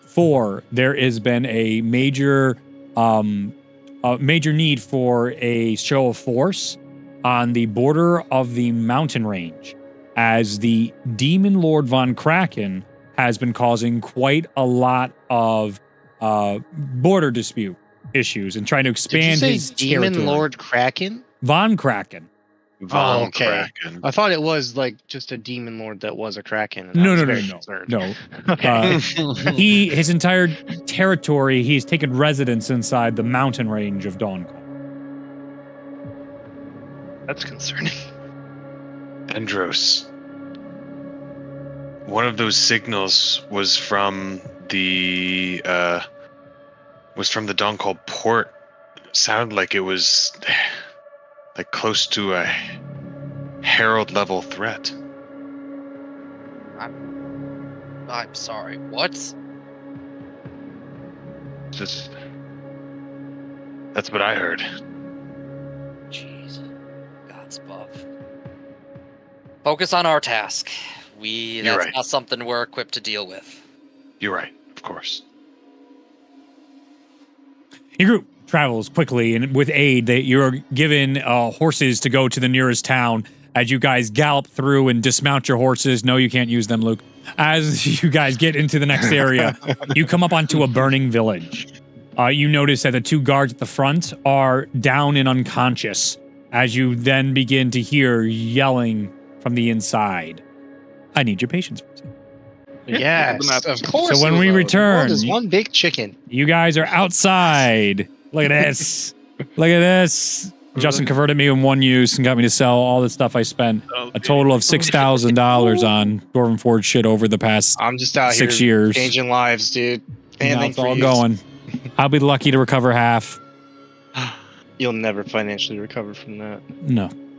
For there has been a major need for a show of force on the border of the mountain range, as the Demon Lord Von Kraken has been causing quite a lot of border dispute issues and trying to expand his Demon territory. Lord Kraken? Von Kraken. Von okay. Kraken. I thought it was like just a demon lord that was a kraken. And I No, was no, very no, concerned. no. Okay. His entire territory, he's taken residence inside the mountain range of Dawncall. That's concerning. Andros. One of those signals was from the Dawncall port. It sounded like it was like close to a Herald level threat. I'm sorry. What? That's what I heard. Jeez. God's above. Focus on our task. You're That's right. not something we're equipped to deal with. You're right, of course. Your group travels quickly, and with aid, you're given horses to go to the nearest town. As you guys gallop through and dismount your horses, no, you can't use them, Luke. As you guys get into the next area, you come up onto a burning village. You notice that the two guards at the front are down and unconscious, as you then begin to hear yelling from the inside. I need your patience for a second. Yes, of course. So when we Ulo. return- The world is one big chicken. You guys are outside. Look at this. Look at this. Justin converted me in one use and got me to sell all the stuff I spent. A total of $6,000 on Dwarven Forge shit over the past I'm just out 6 here years. changing lives, dude. Now Anything it's for all you. going. I'll be lucky to recover half. You'll never financially recover from that.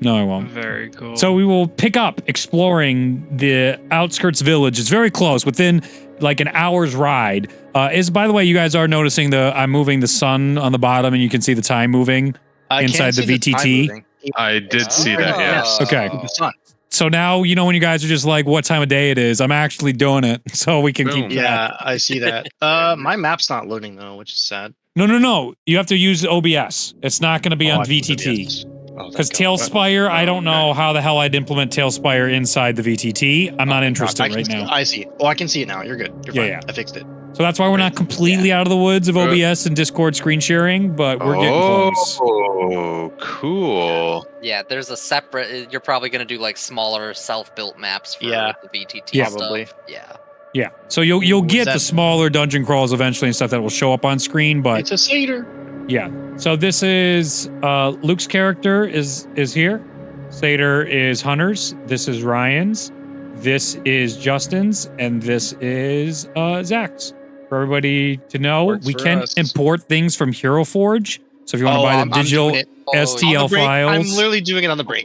No, I won't. Very cool. So we will pick up exploring the outskirts village. It's very close, within like an hour's ride. By the way, you guys are noticing I'm moving the sun on the bottom, and you can see the time moving I inside can't the see time VTT. moving. I did see that, yes. Okay. The sun. So now, you know, when you guys are just like, what time of day it is, I'm actually doing it so we can Boom. keep track. Yeah, I see that. My map's not loading though, which is sad. No. You have to use OBS. It's not going to be on I think VTT. OBS. Oh, Because thank God. Tailspire, I don't know how the hell I'd implement Tailspire inside the VTT. I'm not interested I can right see- now. I see it. Oh, I can see it now. You're good. You're Yeah, fine. yeah. I fixed it. So that's why we're not completely out of the woods of OBS and Discord screen sharing, but we're getting close. Oh, cool. Yeah, there's a separate. You're probably going to do like smaller self-built maps for Yeah. the VTT Yeah. Probably. stuff. Yeah. Yeah. So you'll Was get that- the smaller dungeon crawls eventually and stuff that will show up on screen, but It's a satyr. yeah. So this is Luke's character is here. Satyr is Hunter's. This is Ryan's. This is Justin's, and this is Zach's. For everybody to know, Works we for can us. import things from Hero Forge. So if you want to buy I'm the digital doing it STL on the break. I'm files, literally doing it on the break.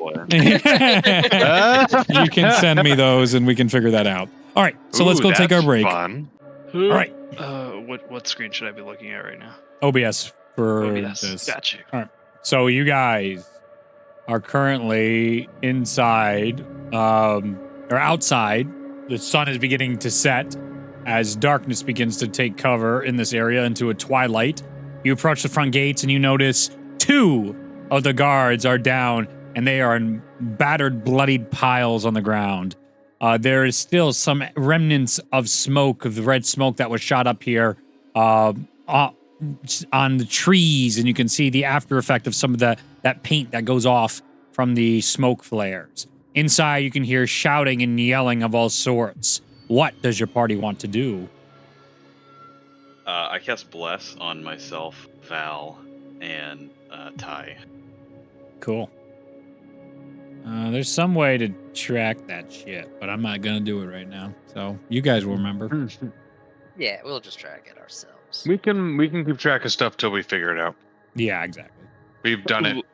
you can send me those, and we can figure that out. All right, so let's Ooh, go take our that's break. Fun. All right, What screen should I be looking at right now? OBS for OBS. this. Gotcha. So you guys are currently inside, or outside. The sun is beginning to set as darkness begins to take cover in this area into a twilight. You approach the front gates and you notice two of the guards are down and they are in battered, bloodied piles on the ground. There is still some remnants of smoke, of the red smoke that was shot up here on the trees, and you can see the after effect of some of that paint that goes off from the smoke flares. Inside, you can hear shouting and yelling of all sorts. What does your party want to do? I cast Bless on myself, Val, and Ty. Cool. There's some way to track that shit, but I'm not gonna do it right now. So you guys will remember. Yeah, we'll just track it ourselves. We can keep track of stuff till we figure it out. Yeah, exactly. We've done it.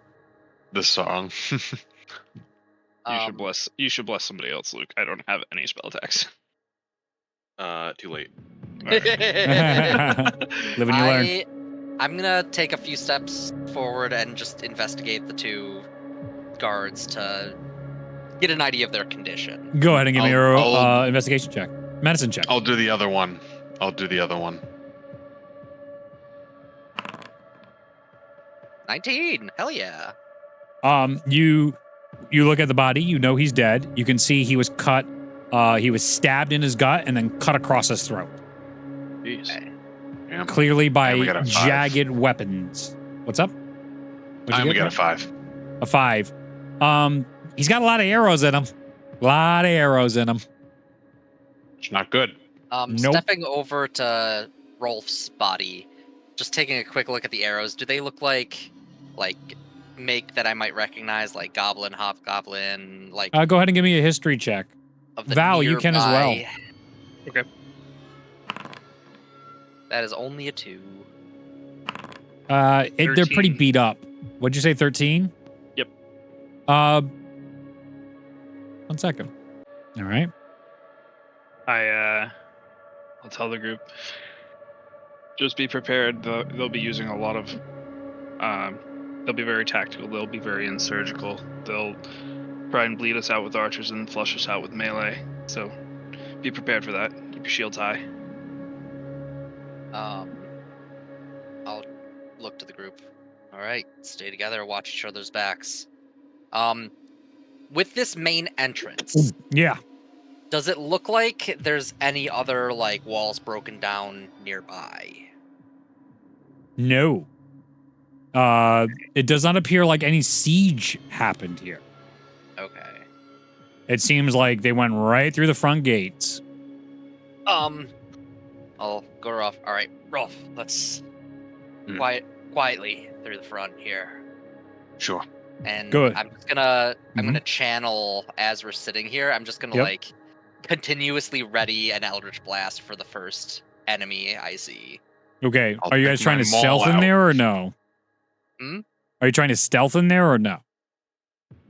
The song. You should bless somebody else, Luke. I don't have any spell attacks. Too late. Live and you learn. I'm gonna take a few steps forward and just investigate the two guards to get an idea of their condition. Go ahead and give me your I'll- investigation check. Medicine check. I'll do the other one. 19. Hell yeah. You look at the body. You know he's dead. You can see he was cut. He was stabbed in his gut and then cut across his throat. Jeez. Okay. Yeah. Clearly by And we got a 5. jagged weapons. What's up? What'd you We get? got a 5. A 5. He's got a lot of arrows in him. It's not good. Nope. Stepping over to Rolf's body, just taking a quick look at the arrows. Do they look like make that I might recognize, like goblin, hobgoblin, like Go ahead and give me a history check. of the Val, you can as well. nearby? Okay. That is only a 2. They're pretty 13. beat up. What'd you say, 13? Yep. 1 second. All right. I'll tell the group. Just be prepared. They'll be using a lot of. They'll be very tactical. They'll be very insurgical. They'll try and bleed us out with archers and flush us out with melee. So, be prepared for that. Keep your shields high. I'll look to the group. All right, stay together, watch each other's backs. With this main entrance, Yeah. does it look like there's any other like walls broken down nearby? No. It does not appear like any siege happened here. Okay. It seems like they went right through the front gates. I'll go Rolf. All right, Rolf, let's quietly through the front here. Sure. And Good. I'm just gonna I'm Mhm. gonna channel as we're sitting here. I'm just gonna Yep. like continuously ready an Eldritch Blast for the first enemy I see. Okay. I'll Are you take guys trying my to maul stealth in out. there or no? Hmm? Are you trying to stealth in there or no?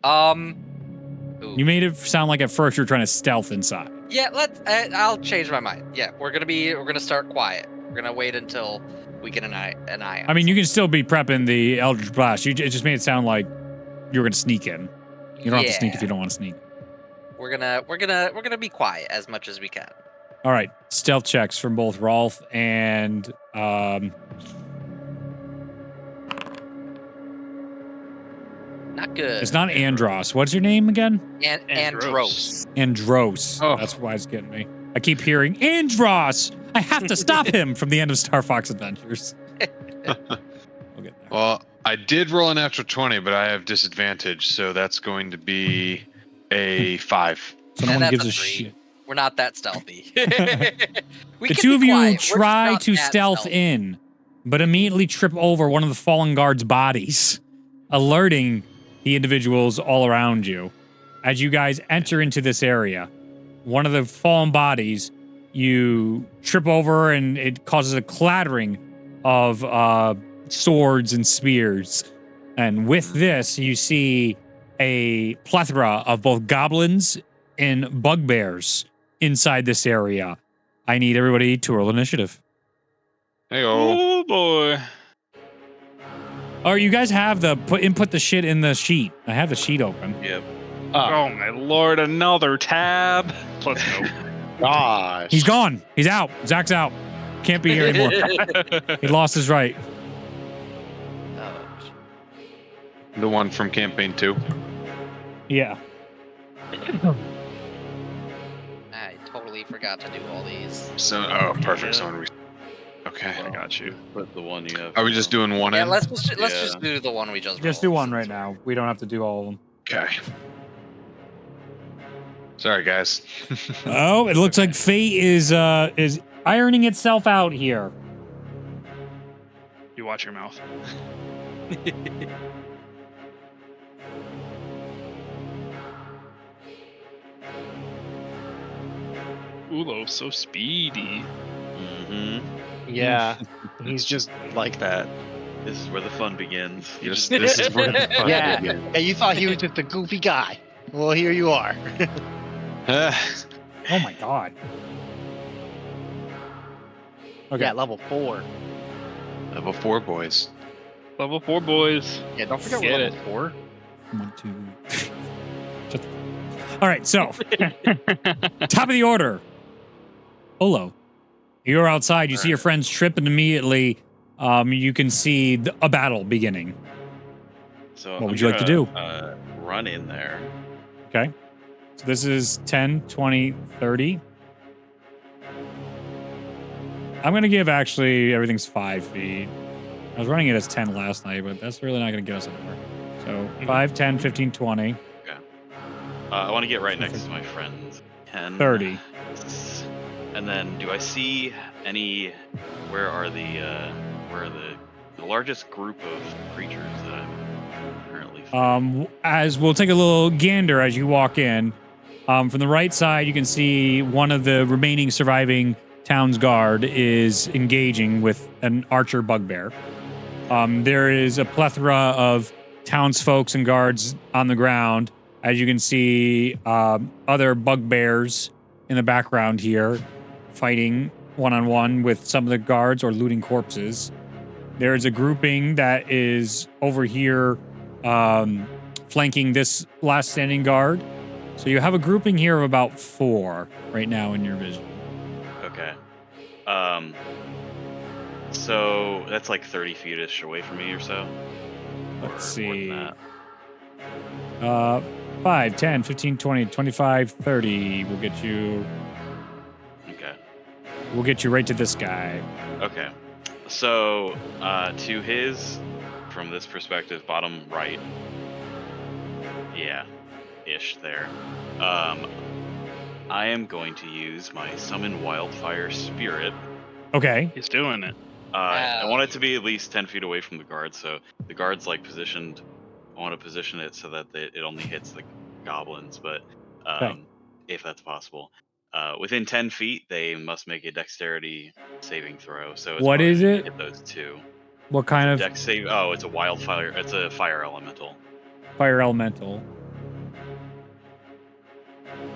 Ooh. You made it sound like at first you were trying to stealth inside. Yeah, let's. I'll change my mind. Yeah, we're gonna start quiet. We're gonna wait until we get an eye. I mean, you can still be prepping the Eldritch Blast. It just made it sound like you were going to sneak in. You don't have to sneak if you don't want to sneak. We're gonna be quiet as much as we can. All right. Stealth checks from both Rolf and Not good. it's not Andros. What's your name again? Andros. Andros. Oh. That's why it's getting me. I keep hearing Andros. I have to stop him from the end of Star Fox Adventures. We'll get there. Well, I did roll an natural 20, but I have disadvantage, so that's going to be a 5. So no And one that's gives a a 3. shit. We're not that stealthy. We The can two be of you quiet. We're just try not to that stealth stealthy. in, but immediately trip over one of the fallen guards' bodies, alerting the individuals all around you. As you guys enter into this area, one of the fallen bodies, you trip over and it causes a clattering of swords and spears. And with this, you see a plethora of both goblins and bugbears inside this area. I need everybody to roll initiative. Hey, Oh boy. Or you guys have the input the shit in the sheet. I have the sheet open. Yep. Oh my lord, another tab. Let's go. Gosh. He's gone. He's out. Zach's out. Can't be here anymore. He lost his right. The one from campaign 2. Yeah. I totally forgot to do all these. So, perfect. Someone okay. I got you. But the one you have. Are we just doing one Yeah, in? let's just Yeah. do the one we just. Just do rolled. one right now. We don't have to do all of them. Okay. Sorry, guys. Oh, it looks like fate is ironing itself out here. You watch your mouth. Ulo, so speedy. Mm-hmm. Yeah, he's just like that. This is where the fun begins. You This, just this is where the fun Yeah. begins. Hey, you thought he was just a goofy guy. Well, here you are. Oh my god. Okay. Yeah, level 4. Level 4 boys. Level 4 boys. Yeah, don't forget Get we're it. level 4. 1, 2, 3. Shut the- All right, so top of the order. Olo, you're outside. You see your friends trip, and immediately, you can see a battle beginning. So What I'm would you like to do? Run in there. Okay. So this is 10, 20, 30. I'm going to give actually everything's 5 feet. I was running it as 10 last night, but that's really not going to get us anywhere. So 5, 10, 15, 20, I want to get right next to my friends. 10. 30. And then, do I see any? Where are the largest group of creatures that I'm currently? As we'll take a little gander as you walk in. From the right side, you can see one of the remaining surviving town's guard is engaging with an archer bugbear. There is a plethora of townsfolk and guards on the ground. As you can see, other bugbears in the background here fighting one-on-one with some of the guards or looting corpses. There is a grouping that is over here flanking this last standing guard. So you have a grouping here of about 4 right now in your vision. Okay. So that's like 30 feet-ish away from me or so. Let's Or more than see. that. 5, 10, 15, 20, 25, 30. We'll get you right to this guy. Okay. So, to his, from this perspective, bottom right. Yeah, ish there. I am going to use my Summon Wildfire Spirit. Okay. He's doing it. I want it to be at least 10 feet away from the guard, so the guard's like positioned. I want to position it so that it only hits the goblins, but Okay. if that's possible. Within 10 feet, they must make a dexterity saving throw. So it's What probably is gonna it? Hit those 2. What kind of Dex save? Oh, it's a wildfire. It's a fire elemental, fire elemental?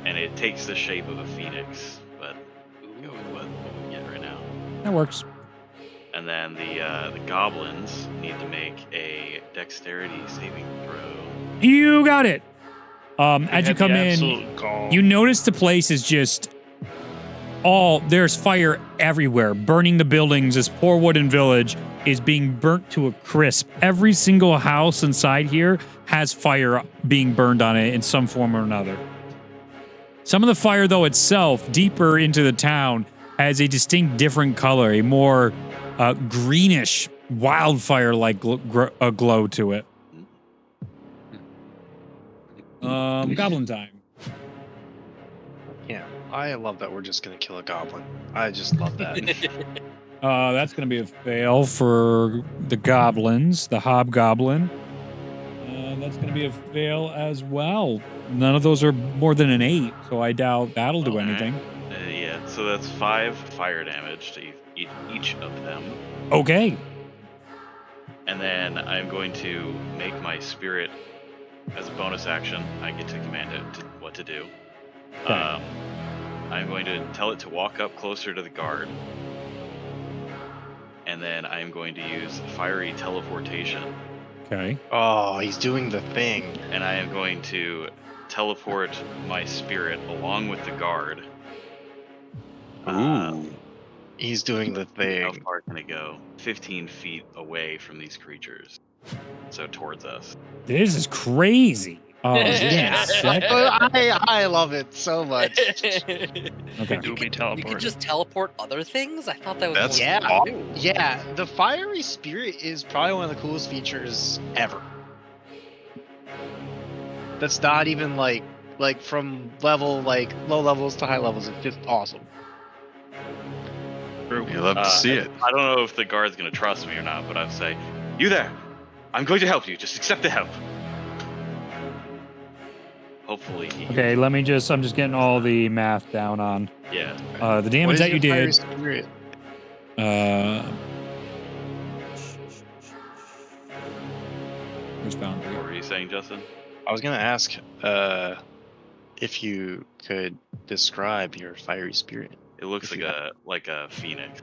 and it takes the shape of a phoenix. But we'll go with what we get right now. That works. And then the goblins need to make a dexterity saving throw. You got it. As you Had the come in, absolute gall. you notice the place is just there's fire everywhere, burning the buildings. This poor wooden village is being burnt to a crisp. Every single house inside here has fire being burned on it in some form or another. Some of the fire, though, itself, deeper into the town, has a distinct different color, a more greenish wildfire-like glow to it. Goblin time. Yeah, I love that we're just going to kill a goblin. I just love that. That's going to be a fail for the goblins, the hobgoblin. That's going to be a fail as well. None of those are more than an 8, so I doubt that'll do Okay. anything. Yeah, so that's 5 fire damage to each of them. Okay. And then I'm going to make my spirit as a bonus action. I get to command it what to do. Okay. I'm going to tell it to walk up closer to the guard. And then I'm going to use fiery teleportation. Okay. Oh, he's doing the thing. And I am going to teleport my spirit along with the guard. Ooh. He's doing the How thing. far can it go? 15 feet away from these creatures. So towards us. This is crazy. Oh, Yeah. sick. I love it so much. Okay. Do be You teleporting. could just teleport other things? I thought that was That's Yeah. awesome. Yeah, the fiery spirit is probably one of the coolest features ever. that's not even like from level like low levels to high levels. It's just awesome. You love to see it. I don't know if the guard's gonna trust me or not, but I'd say, "You there? I'm going to help you. Just accept the help." Hopefully. Okay, let me just. I'm just getting all the math down on Yeah. the damage that you did. Spirit? Where's Foundry? What were you saying, Justin? I was gonna ask if you could describe your fiery spirit. It looks like a phoenix.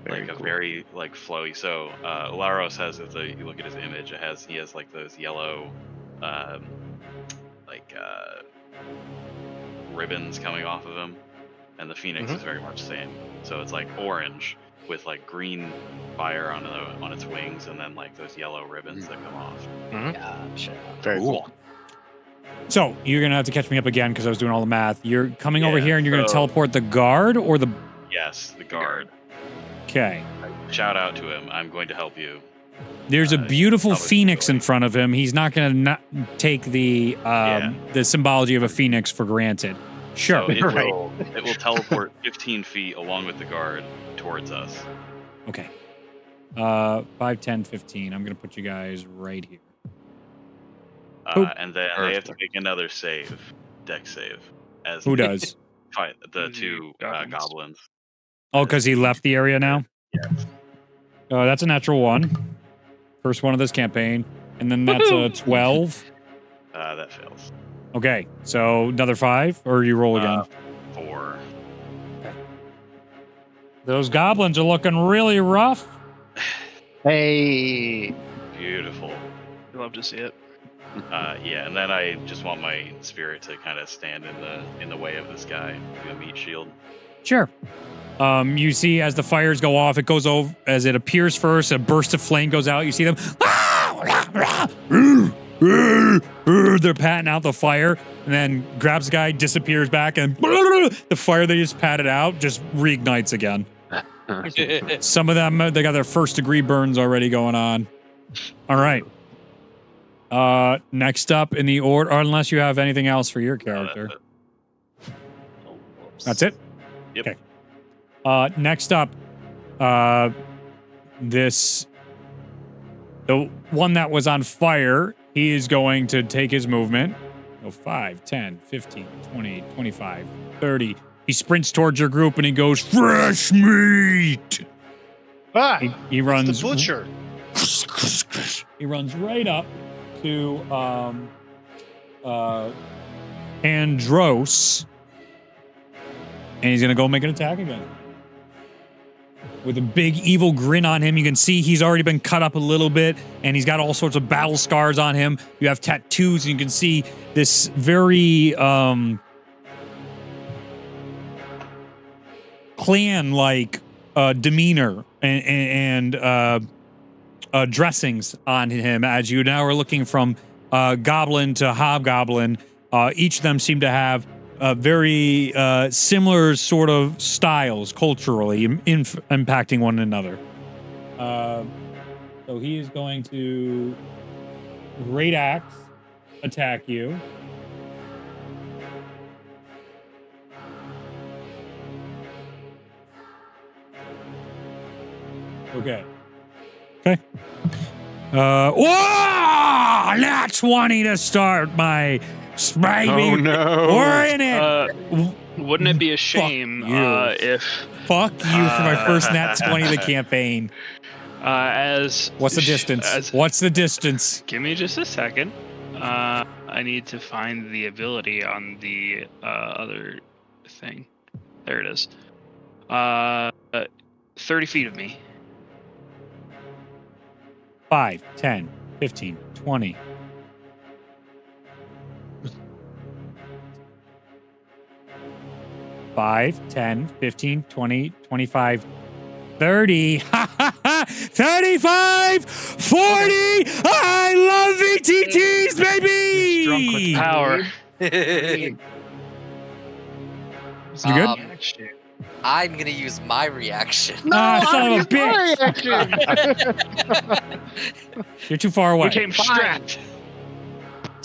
Very like a cool. very like flowy. So Laros has, if you look at his image, he has like those yellow ribbons coming off of him, and the phoenix is very much the same. So it's like orange with like green fire on its wings, and then like those yellow ribbons that come off. Gotcha. Very cool. So you're gonna have to catch me up again because I was doing all the math. You're coming over Yeah, here and you're gonna so- teleport the guard or the. Yes, the guard. Okay. Shout out to him. I'm going to help you. There's a beautiful probably phoenix in enjoy. front of him. He's not gonna not take the symbology of a phoenix for granted. Sure. So it Right. will teleport 15 feet along with the guard towards us. Okay. 5, 10, 15. I'm gonna put you guys right here. And then they have to make another save, deck save. As Who does? fight the The two goblins. goblins. Oh, because he left the area now? Yes. That's a natural 1. First one of this campaign. And then that's a 12. That fails. Okay, so another 5, or you roll again? 4. Those goblins are looking really rough. Hey. Beautiful. You love to see it. Yeah, and then I just want my spirit to kind of stand in the way of this guy, do a meat shield. Sure. You see as the fires go off, it goes over, as it appears first, a burst of flame goes out. You see them. They're patting out the fire, and then grabs the guy, disappears back, and the fire they just patted out just reignites again. Some of them, they got their first degree burns already going on. All right. Next up in the order, or unless you have anything else for your character. That's it? Yep. Okay. Next up, the one that was on fire, he is going to take his movement. 5, 10, 15, 20, 25, 30. He sprints towards your group and he goes, fresh meat! Ah, He runs. the butcher. He runs right up to Andros, and he's gonna go make an attack again. With a big evil grin on him, you can see he's already been cut up a little bit, and he's got all sorts of battle scars on him. You have tattoos, and you can see this very clan-like demeanor and dressings on him as you now are looking from goblin to hobgoblin. Each of them seem to have very similar sort of styles culturally impacting one another. So he is going to Great Axe attack you. Okay. Whoa! Nat 20 to start my baby. Oh no! We're in it. Wouldn't it be a shame you. if Fuck you for my first Nat 20 of the campaign. as What's the distance? What's the distance? Give me just a second. I need to find the ability on the other thing. There it is. 30 feet of me. 5, 10, 15, 20. Five, 10, 15, 20, 25, 30, 35, 40. I love VTTs, baby! Drunk with power. You good? I'm gonna use my reaction. Son of a bitch! You're too far away. We came strapped.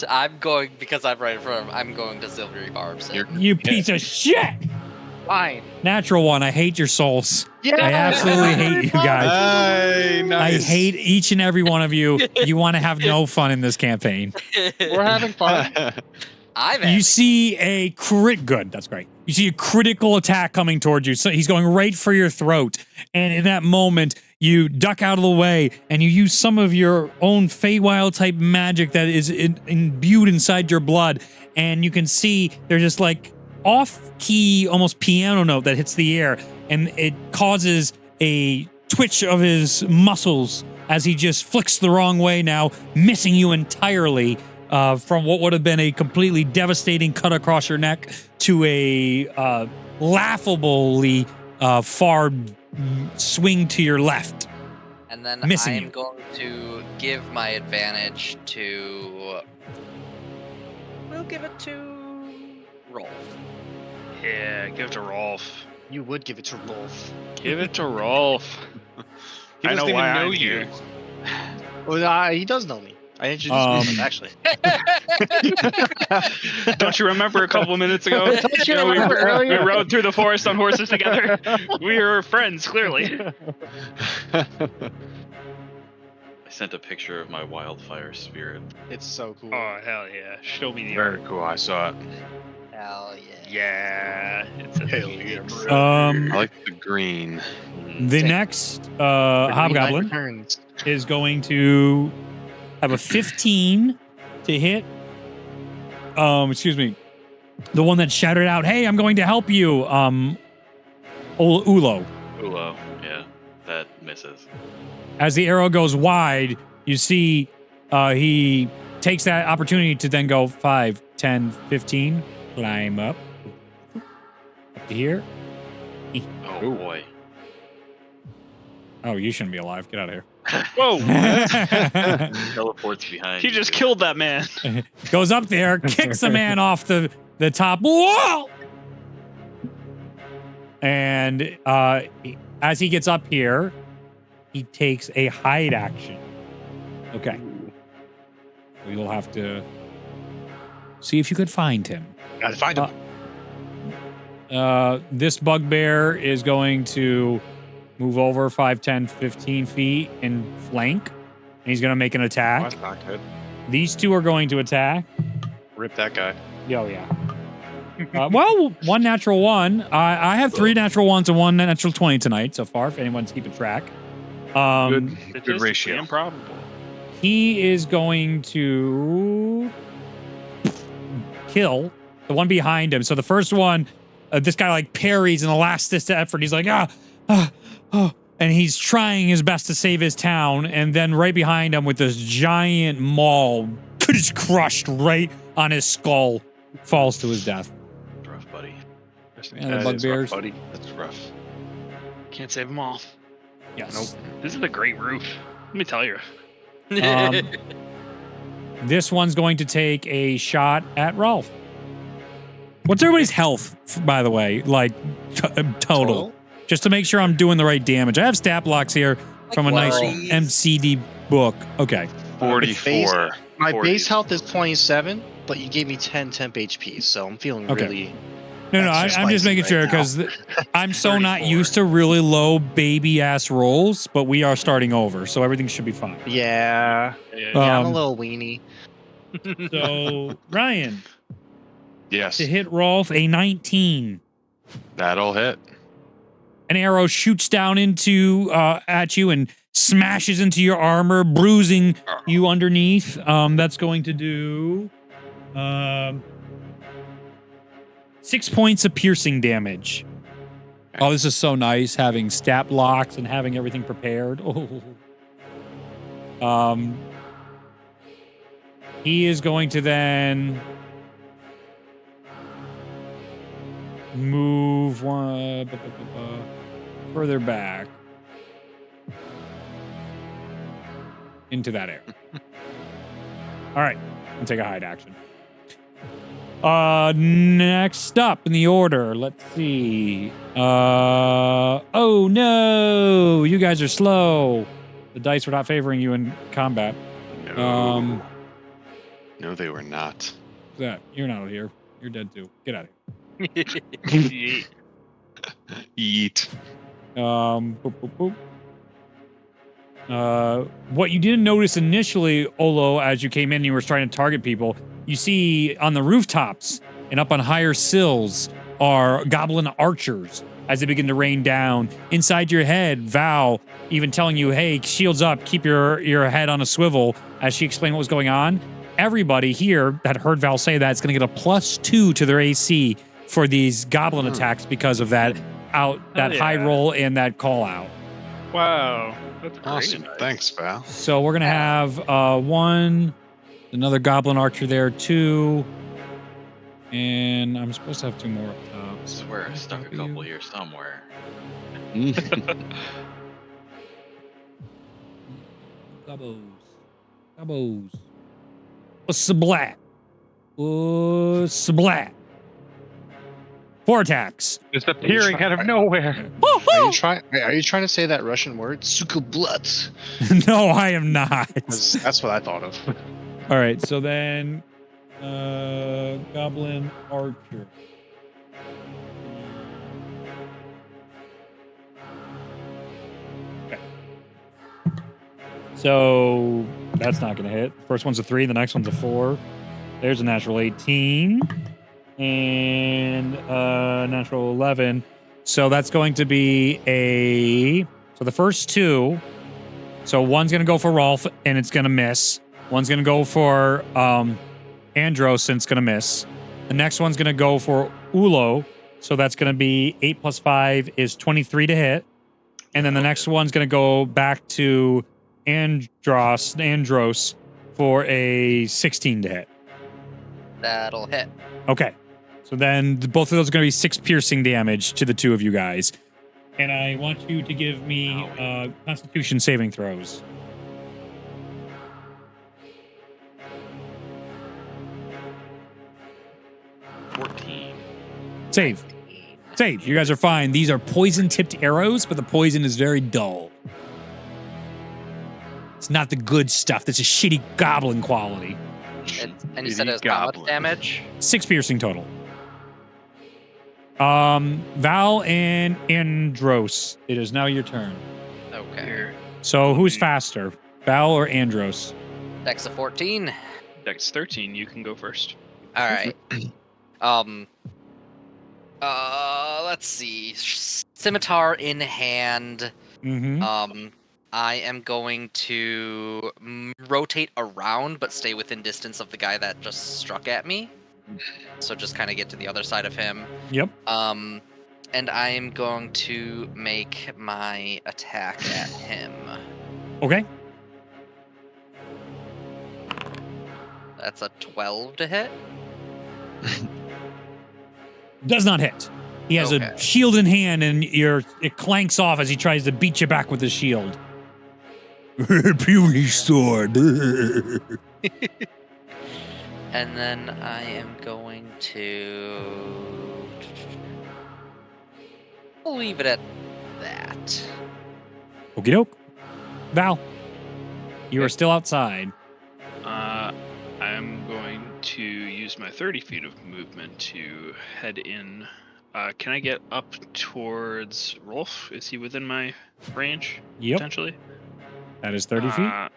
I'm going because I'm right in front of him. I'm going to Silvery Barbs. You're- You piece of shit! Fine. Natural one. I hate your souls. Yeah, I absolutely hate you guys. Hey, nice. I hate each and every one of you. You want to have no fun in this campaign. We're having fun. You see a good. That's great. You see a critical attack coming towards you. So he's going right for your throat. And in that moment, you duck out of the way and you use some of your own Feywild type magic that is imbued inside your blood. And you can see there's just like off-key, almost piano note that hits the air. And it causes a twitch of his muscles as he just flicks the wrong way now, missing you entirely. From what would have been a completely devastating cut across your neck to a laughably far swing to your left. And then Missing I'm you. going to give my advantage to. We'll give it to Rolf. Yeah, give it to Rolf. You would give it to Rolf. Give it to Rolf. He I doesn't know even why know I'm you. here. Well, he does know me. I introduced him, actually. Don't you remember a couple minutes ago? Don't you we, remember earlier? we rode through the forest on horses together. We were friends, clearly. I sent a picture of my wildfire spirit. It's so cool. Oh, hell yeah. Show me the Very art. cool. I saw it. Hell yeah. Yeah. It's a Hell thing, yeah, bro. I like the green. The next The Green Knight Hobgoblin returns. is going to have a 15 to hit. Excuse me. The one that shouted out, "Hey, I'm going to help you." Ulo. Ulo, yeah, that misses. As the arrow goes wide, you see he takes that opportunity to then go 5, 10, 15, climb up to here. Oh Ooh. boy. Oh, you shouldn't be alive. Get out of here. Whoa! Teleports behind. He you. just killed that man. Goes up there, kicks a man off the top wall. And as he gets up here, he takes a hide action. Okay. We will have to see if you could find him. Gotta find him. This bugbear is going to move over 5, 10, 15 feet and flank. And he's going to make an Oh, attack. that's not good. These two are going to attack. Rip that guy. Oh, yeah. Well, one natural one. I have 3 natural ones and 1 natural 20 tonight so far, if anyone's keeping track. Good Statistically ratio. Improbable. He is going to kill the one behind him. So the first one, this guy like parries in the last effort. He's like, and he's trying his best to save his town. And then right behind him with this giant maul, just crushed right on his skull, falls to his death. Rough, buddy. And the That is bugbears. rough, buddy. That's rough. Can't save them all. Yes. Nope. This is a great roof. Let me tell you. This one's going to take a shot at Rolf. What's everybody's health, by the way? Like, total. Just to make sure I'm doing the right damage. I have stat blocks here from a nice 40s. MCD book. Okay. 44. My 40s. base health is 27, but you gave me 10 temp HP, so I'm feeling Okay. really. No, Extra I'm just spicy making sure right now. because I'm so not 34. used to really low baby ass rolls, but we are starting over, so everything should be fine. Yeah, Yeah, I'm a Um, little weenie. So, Ryan, Yes. to hit Rolf, a 19. That'll hit. An arrow shoots down into at you and smashes into your armor, bruising you underneath. That's going to do 6 points of piercing damage. Oh, this is so nice having stat blocks and having everything prepared. Oh. He is going to then move further back into that area. All right, I'll take a hide action. Next up in the order, let's see. Oh no, you guys are slow. The dice were not favoring you in combat. No. No, they were not. What's that? You're not here. You're dead too. Get out of Yeet. Eat. here. Boop, boop, boop. What you didn't notice initially, Olo, as you came in and you were trying to target people, you see on the rooftops and up on higher sills are goblin archers as they begin to rain down. Inside your head, Val even telling you, hey, shields up, keep your head on a swivel, as she explained what was going on. Everybody here that heard Val say that is going to get a +2 to their AC for these goblin attacks because of that high roll and that call out. Wow, that's great. Awesome. Thanks, Val. So we're going to have another goblin archer there, 2. And I'm supposed to have 2 more up top. I swear I stuck a couple here somewhere. Gobos. Sablat. Sablat. 4 attacks. Disappearing out of nowhere. Are you trying to say that Russian word? Sukoblut. No, I am not. That's what I thought of. All right, so then goblin archer. Okay. So that's not going to hit. First one's a 3, the next one's a 4. There's a natural 18 and natural 11. So that's going to be so the first 2. So one's going to go for Rolf and it's going to miss. One's going to go for Andros and it's going to miss. The next one's going to go for Ulo. So that's going to be 8 + 5 is 23 to hit. And then the next one's going to go back to Andros for a 16 to hit. That'll hit. Okay. So then both of those are going to be 6 piercing damage to the 2 of you guys. And I want you to give me Constitution saving throws. Save. You guys are fine. These are poison-tipped arrows, but the poison is very dull. It's not the good stuff. That's a shitty goblin quality. And you said it was how much damage? 6 piercing total. Val and Andros, it is now your turn. Okay. So who's faster, Val or Andros? Dex of 14. Dex 13, you can go first. All right. Let's see. Scimitar in hand. Mm-hmm. I am going to rotate around, but stay within distance of the guy that just struck at me. So just kind of get to the other side of him. Yep. And I am going to make my attack at him. Okay. That's a 12 to hit. Does not hit. He has a shield in hand, and it clanks off as he tries to beat you back with the shield. Puny sword. And then I am going to... I'll leave it at that. Okie doke. Val, you are still outside. I'm going to use my 30 feet of movement to head in. Can I get up towards Rolf? Is he within my range? Yep. Potentially? That is 30 feet. That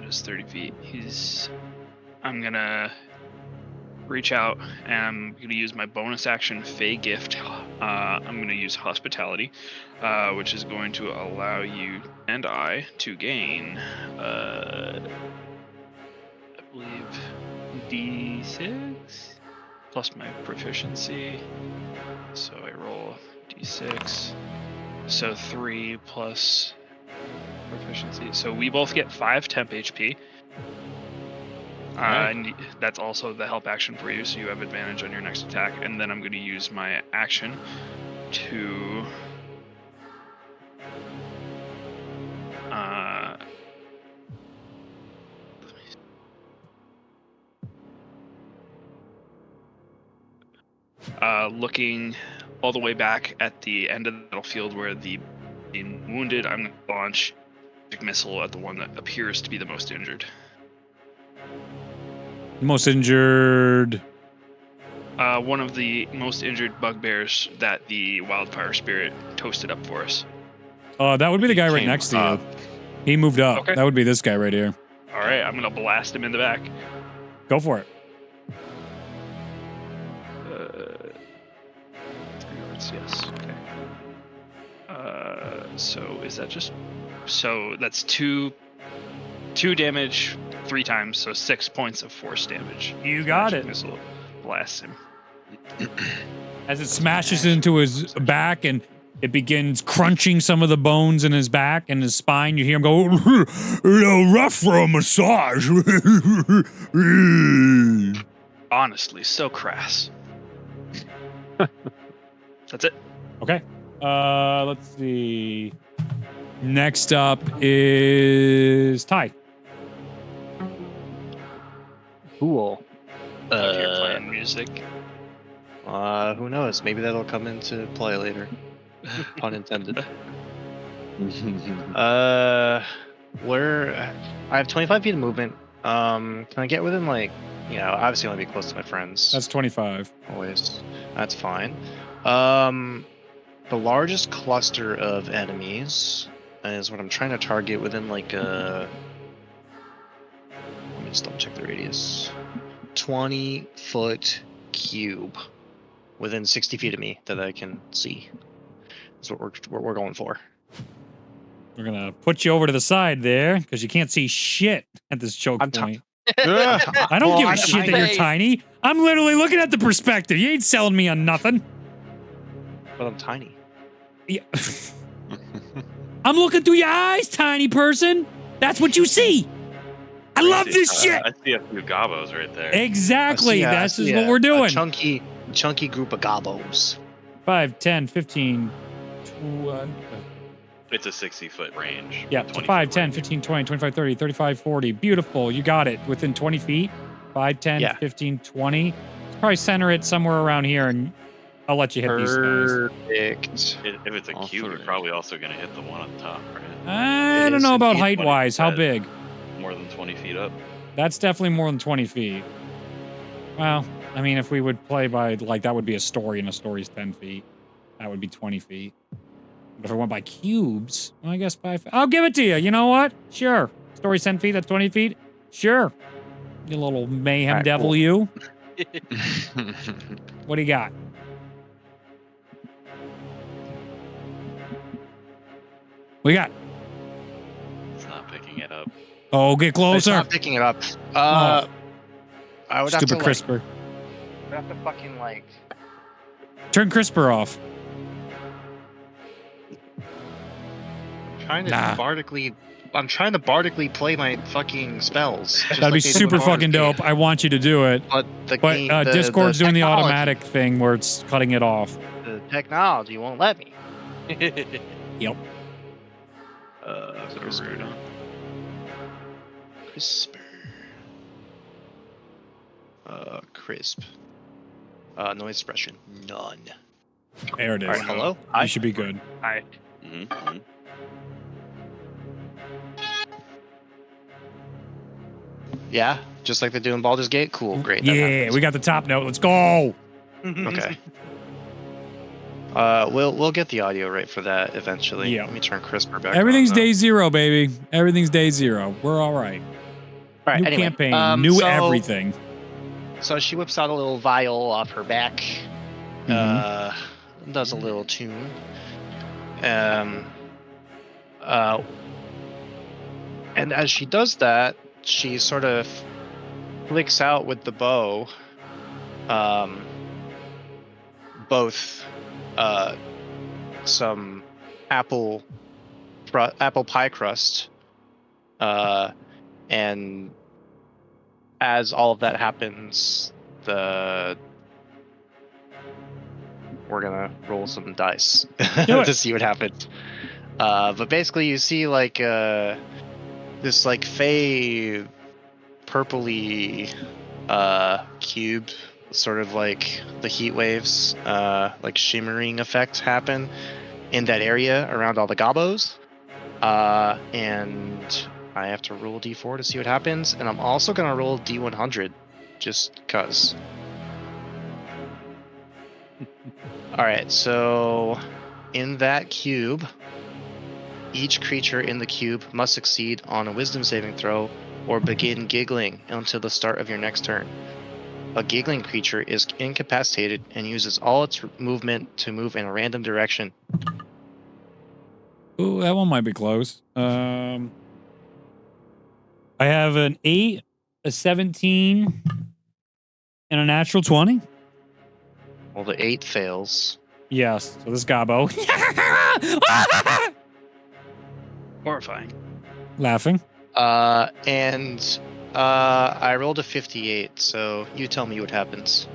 is 30 feet. I'm gonna reach out and I'm gonna use my bonus action Fey Gift. I'm gonna use Hospitality, which is going to allow you and I to gain, I believe, D6 plus my proficiency. So I roll D6. So 3 plus proficiency. So we both get 5 temp HP. And that's also the help action for you, so you have advantage on your next attack. And then I'm going to use my action to looking all the way back at the end of the battlefield where the wounded, I'm going to launch a missile at the one that appears to be the most injured. Most injured. One of the most injured bugbears that the wildfire spirit toasted up for us. That would be the guy right Came next to up. you. He moved up. Okay. That would be this guy right here. All right, I'm gonna blast him in the back. Go for it. 3 yards, yes. Okay. So is that just? So that's two damage 3 times, so 6 points of force damage. You got Magic it. Missile blasts him. As it smashes into his back and it begins crunching some of the bones in his back and his spine, you hear him go, rough for a massage. Honestly, so crass. That's it. Okay. Let's see. Next up is Ty. Cool. Out here playing music. Who knows? Maybe that'll come into play later. Pun intended. Where I have 25 feet of movement. Can I get within like, obviously I want to be close to my friends. That's 25. Always. That's fine. The largest cluster of enemies is what I'm trying to target within like a. Let me just double check the radius. 20-foot cube within 60 feet of me that I can see. That's what we're going for. We're gonna put you over to the side there because you can't see shit at this choke I'm point. I I don't give a shit that you're tiny. tiny. I'm literally looking at the perspective. You ain't selling me on nothing. But I'm tiny. Yeah. I'm looking through your eyes, tiny person. That's what you see. I love this shit. I see a few gobos right there. Exactly. I This see is what a- we're a doing. chunky group of gobos. 5, 10, 15, 20. It's a 60-foot range. Yeah, 20 5, foot 10, range. 15, 20, 25, 30, 35, 40. Beautiful. You got it. Within 20 feet. 5, 10, Yeah. 15, 20. Probably center it somewhere around here, and I'll let you hit these guys. Perfect. If it's a All cube, you're three. probably also going to hit the one on top, right? I It don't is know about indeed height-wise. How that- big? More than 20 feet up. That's definitely more than 20 feet. Well, I mean, if we would play by, like, that would be a story, and a story's 10 feet. That would be 20 feet. But if I went by cubes, well, I guess 5. I'll give it to you. You know what? Sure. Story's 10 feet, that's 20 feet. Sure. You little mayhem Alright, devil, cool. you. What do you got? What do you got? It's not picking it up. Oh, get It's closer. not picking it up. Oh. I would Stupid have to CRISPR. I'd have to fucking like. Turn CRISPR off. Trying to Nah. I'm trying to bardically play my fucking spells. just That'd like be they do in super Baldur's fucking Gate. dope. I want you to do it. But But Discord's doing the technology- automatic thing where it's cutting it off. The technology won't let me. Yep. CRISPR. Crisp. Noise suppression. None. There it is. All right, hello? You Hi. should be good. Hi. Mm-hmm. Yeah, just like they do in Baldur's Gate. Cool, great. that Yeah, happens. we got the top note. Let's go. Okay. We'll get the audio right for that eventually. Yeah. Let me turn CRISPR back. Everything's on, though. day zero, baby. Everything's day zero. We're all right. All right, New anyway, campaign. New so- everything. So she whips out a little vial off her back. Mm-hmm. Does a little tune. And as she does that, she sort of flicks out with the bow. Both some apple pie crust, and as all of that happens, we're gonna roll some dice Do it. to see what happens. But basically, you see like this like fey purpley cube, sort of like the heat waves, like shimmering effect happen in that area around all the gobos. And I have to roll d4 to see what happens, and I'm also gonna roll d100 just cuz. Alright, so in that cube, each creature in the cube must succeed on a wisdom saving throw or begin giggling until the start of your next turn. A giggling creature is incapacitated and uses all its movement to move in a random direction. Ooh, that one might be close. I have an 8, a 17, and a natural 20. Well, the 8 fails. Yes. So this gobbo. Horrifying. Laughing. And I rolled a 58, so you tell me what happens.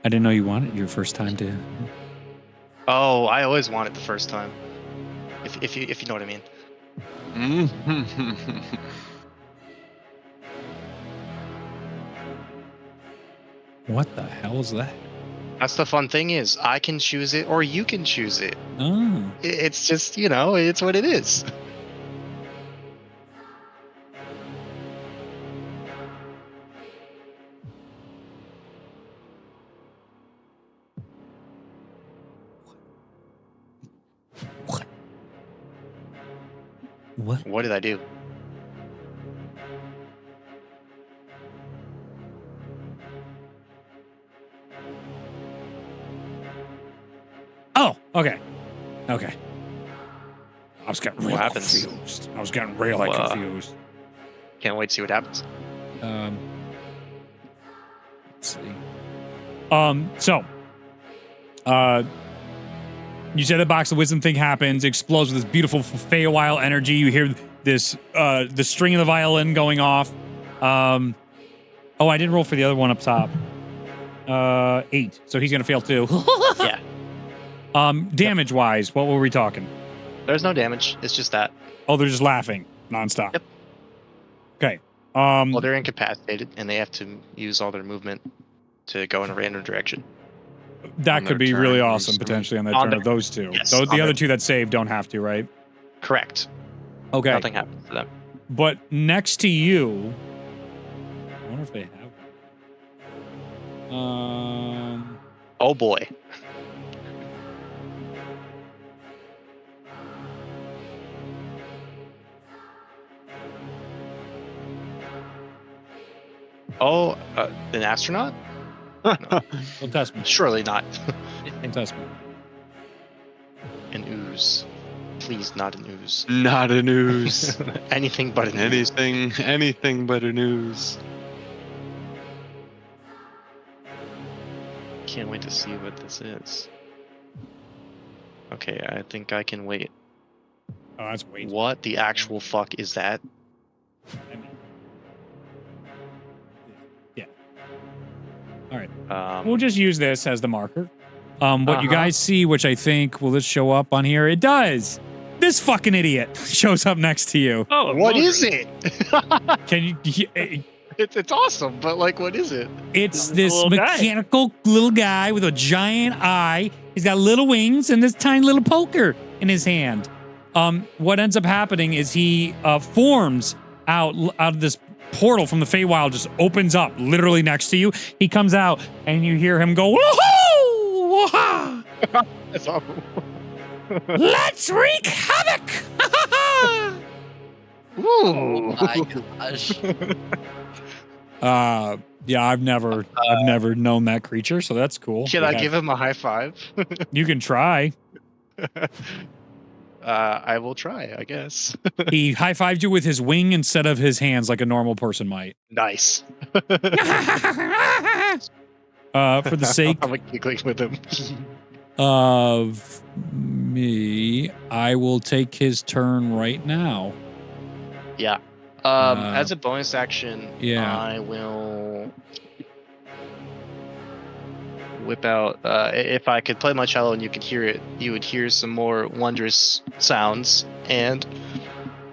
I didn't know you wanted your first time to. Oh, I always want it the first time. If you know what I mean. What the hell is that? That's the fun thing is I can choose it or you can choose it. Oh. It's just, it's what it is. What? What did I do? Oh, okay. Okay. I was getting really What happens? confused. I was getting really confused. Can't wait to see what happens. Let's see. You said the box of wisdom thing happens, explodes with this beautiful Feywild energy. You hear this, the string of the violin going off. I didn't roll for the other one up top. 8. So he's gonna fail too. Yeah. Damage wise, what were we talking? There's no damage. It's just that. Oh, they're just laughing nonstop. Yep. Okay. Well, they're incapacitated and they have to use all their movement to go in a random direction. That On could their be turn, really or awesome something. potentially on the On turn their- of those two. yes, The on other their- two that save don't have to, right? Correct. Okay. Nothing happens to them. But next to you, I wonder if they have. Oh boy. Oh, an astronaut? Don't test me. Surely not. Don't test me. An ooze. Please, not an ooze. Not a news. Anything but an ooze. Anything but a news. Can't wait to see what this is. Okay, I think I can wait. Oh, that's way too. What the actual fuck is that? I mean, yeah. All right. We'll just use this as the marker. What you guys see, which I think will this show up on here? It does. This fucking idiot shows up next to you. Oh, What is it? Can you? It's awesome, but like, what is it? It's a this little guy. mechanical little guy with a giant eye. He's got little wings and this tiny little poker in his hand. What ends up happening is he forms out of this portal from the Feywild, just opens up literally next to you. He comes out and you hear him go, "Woohoo! Wah-ha! That's awful. Let's wreak havoc!" Ooh. My gosh. Yeah, I've never known that creature, so that's cool. Can I give him a high five? You can try. I will try, I guess. He high-fived you with his wing instead of his hands like a normal person might. Nice. For the sake I'm like giggling with him. of me, I will take his turn right now. Yeah. As a bonus action, yeah. I will whip out. If I could play my cello and you could hear it, you would hear some more wondrous sounds, and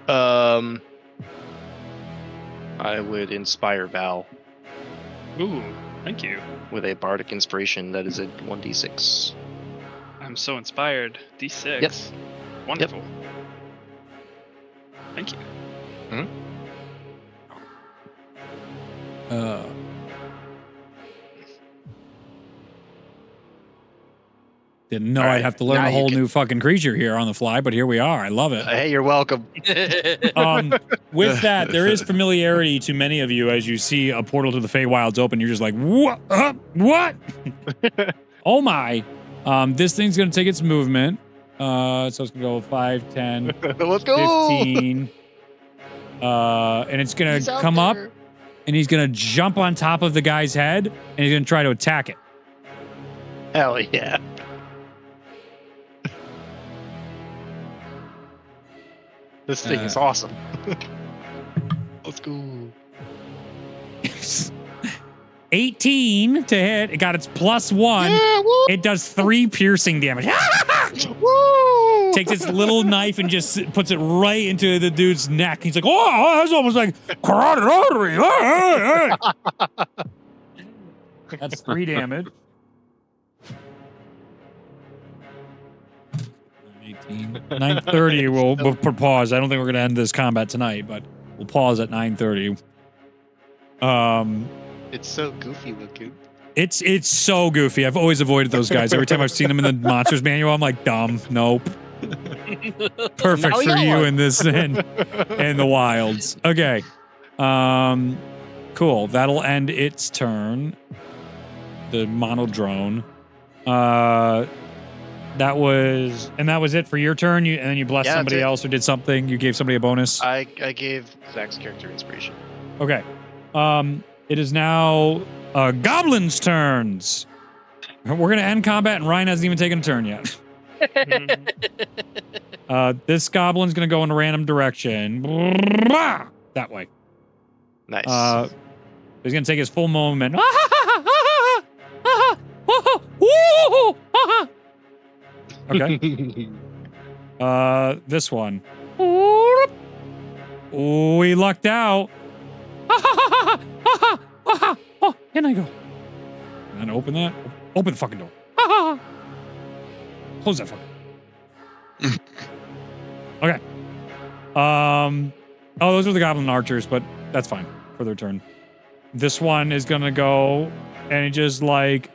I would inspire Val Ooh, thank you. with a bardic inspiration that is a 1d6. I'm so inspired. D6. Yep. Wonderful. Thank you. Hmm? Didn't know All I'd right, have to learn now a you whole can- new fucking creature here on the fly, but here we are. I love it. Hey, you're welcome. With that, there is familiarity to many of you as you see a portal to the Feywilds open. You're just like, what? What? Oh my. This thing's going to take its movement. So it's going to go 5, 10, Let's go. 15. And it's going He's to out come up there. and he's going to jump on top of the guy's head and he's going to try to attack it. Hell yeah. This thing is awesome. Let's go. 18 to hit. It got its +1. Yeah, woo! It does 3 piercing damage. Woo! Takes its little knife and just puts it right into the dude's neck. He's like, oh, that's almost like carotid artery. That's 3 damage. 18. 9:30. We'll pause. I don't think we're gonna end this combat tonight, but we'll pause at 9:30. It's so goofy looking. It's so goofy. I've always avoided those guys. Every time I've seen them in the monsters manual, I'm like, dumb. Nope. Perfect Now we for got you one. in this in the wilds. Okay. Cool. That'll end its turn. The mono drone. That was it for your turn. And then you blessed Yeah, somebody that's it. else or did something. You gave somebody a bonus. I gave Zach's character inspiration. Okay. It is now goblins' turns. We're gonna end combat, and Ryan hasn't even taken a turn yet. This goblin's gonna go in a random direction. That way. Nice. He's gonna take his full movement. Okay. This one. Oh, he lucked out. In I go. And then open that. Open the fucking door. Close that fucking. Okay. Oh, those are the goblin archers, but that's fine for their turn. This one is gonna go and just like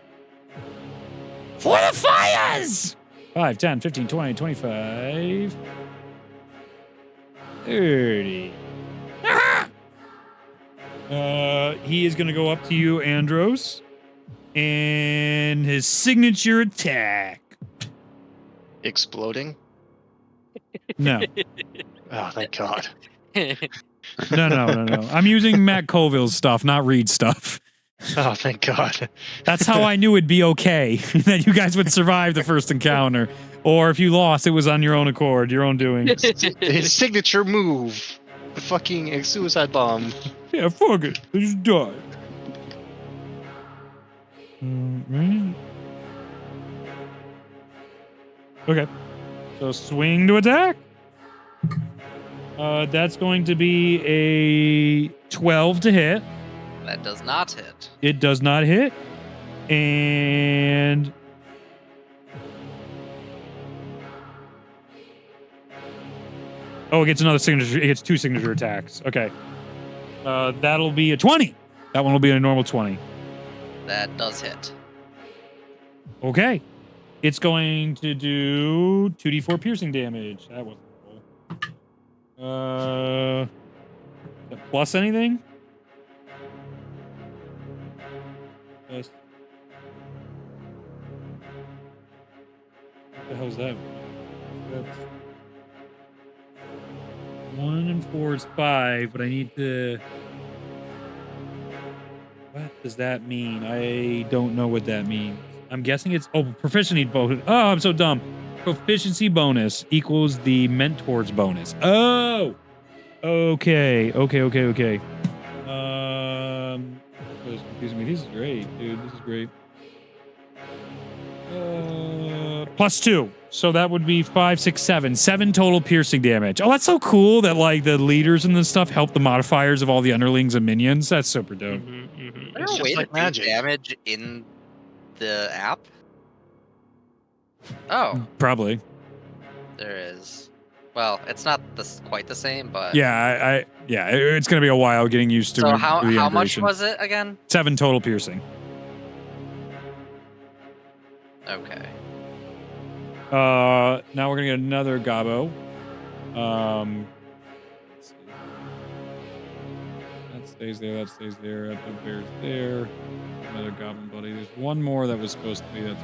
for the fires! 5, 10, 15, 20, 25, 30. He is going to go up to you, Andros, and his signature attack. Exploding? No. Oh, thank God. No. I'm using Matt Colville's stuff, not Reed's stuff. Oh, thank God. That's how I knew it'd be okay, that you guys would survive the first encounter. Or if you lost, it was on your own accord, your own doing. His signature move. The fucking suicide bomb. Yeah, fuck it. They just die. Right. Okay. So swing to attack. That's going to be a 12 to hit. That does not hit. It does not hit. And oh, it gets another signature. It gets 2 signature attacks. Okay. That'll be a 20. That one will be a normal 20. That does hit. Okay. It's going to do 2d4 piercing damage. That wasn't cool. Plus anything? Plus. What the hell's that? That's 1 and 4 is 5, but I need to. What does that mean? I don't know what that means. I'm guessing it's proficiency bonus. Oh, I'm so dumb. Proficiency bonus equals the mentor's bonus. Oh, okay. This is confusing me. This is great, dude. This is great. +2. So that would be 5, 6, 7. 7 total piercing damage. Oh, that's so cool that like the leaders and this stuff help the modifiers of all the underlings and minions. That's super dope. Is It's there a just way like to do magic. damage in the app? Oh, Probably. there is. Well, it's not quite the same, but Yeah, it's gonna be a while getting used to. So the how much integration. was it again? 7 total piercing. Okay. Now we're gonna get another Gobbo. Let's see. That stays there. That stays there. That bear's there. Another Goblin buddy. There's one more that was supposed to be. That's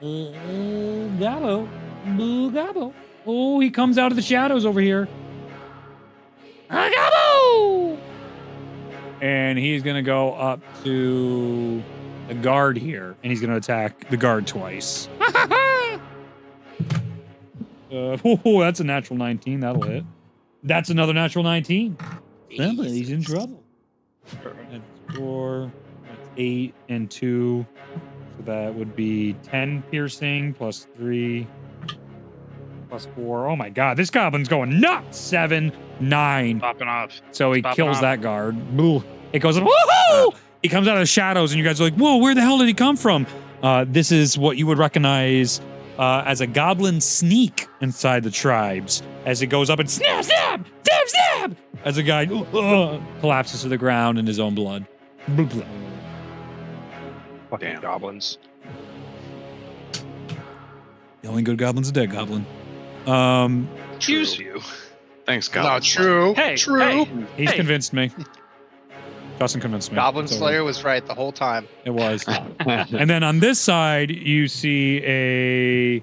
Gobbo. Boo Gobbo. Oh, he comes out of the shadows over here. Gobbo! And he's gonna go up to the guard here, and he's gonna attack the guard twice. That's a natural 19. That'll hit. That's another natural 19. Somebody's in trouble. That's 4. That's 8 and 2. So that would be 10 piercing plus 3 plus 4. Oh my god, this goblin's going nuts. 7, 9. Popping off. So he Popping kills off. that guard. Boo. It goes, woohoo! He comes out of the shadows, and you guys are like, whoa, where the hell did he come from? This is what you would recognize as a goblin sneak inside the tribes. As it goes up and snap, snap, stab, stab! As a guy collapses to the ground in his own blood. Blah, blah. Fucking Damn. goblins. The only good goblin's a dead goblin. Choose you. Thanks, Goblin. Not true. Hey, True. hey. He's convinced me. Justin convinced me. Goblin It's over. Slayer was right the whole time. It was. And then on this side, you see a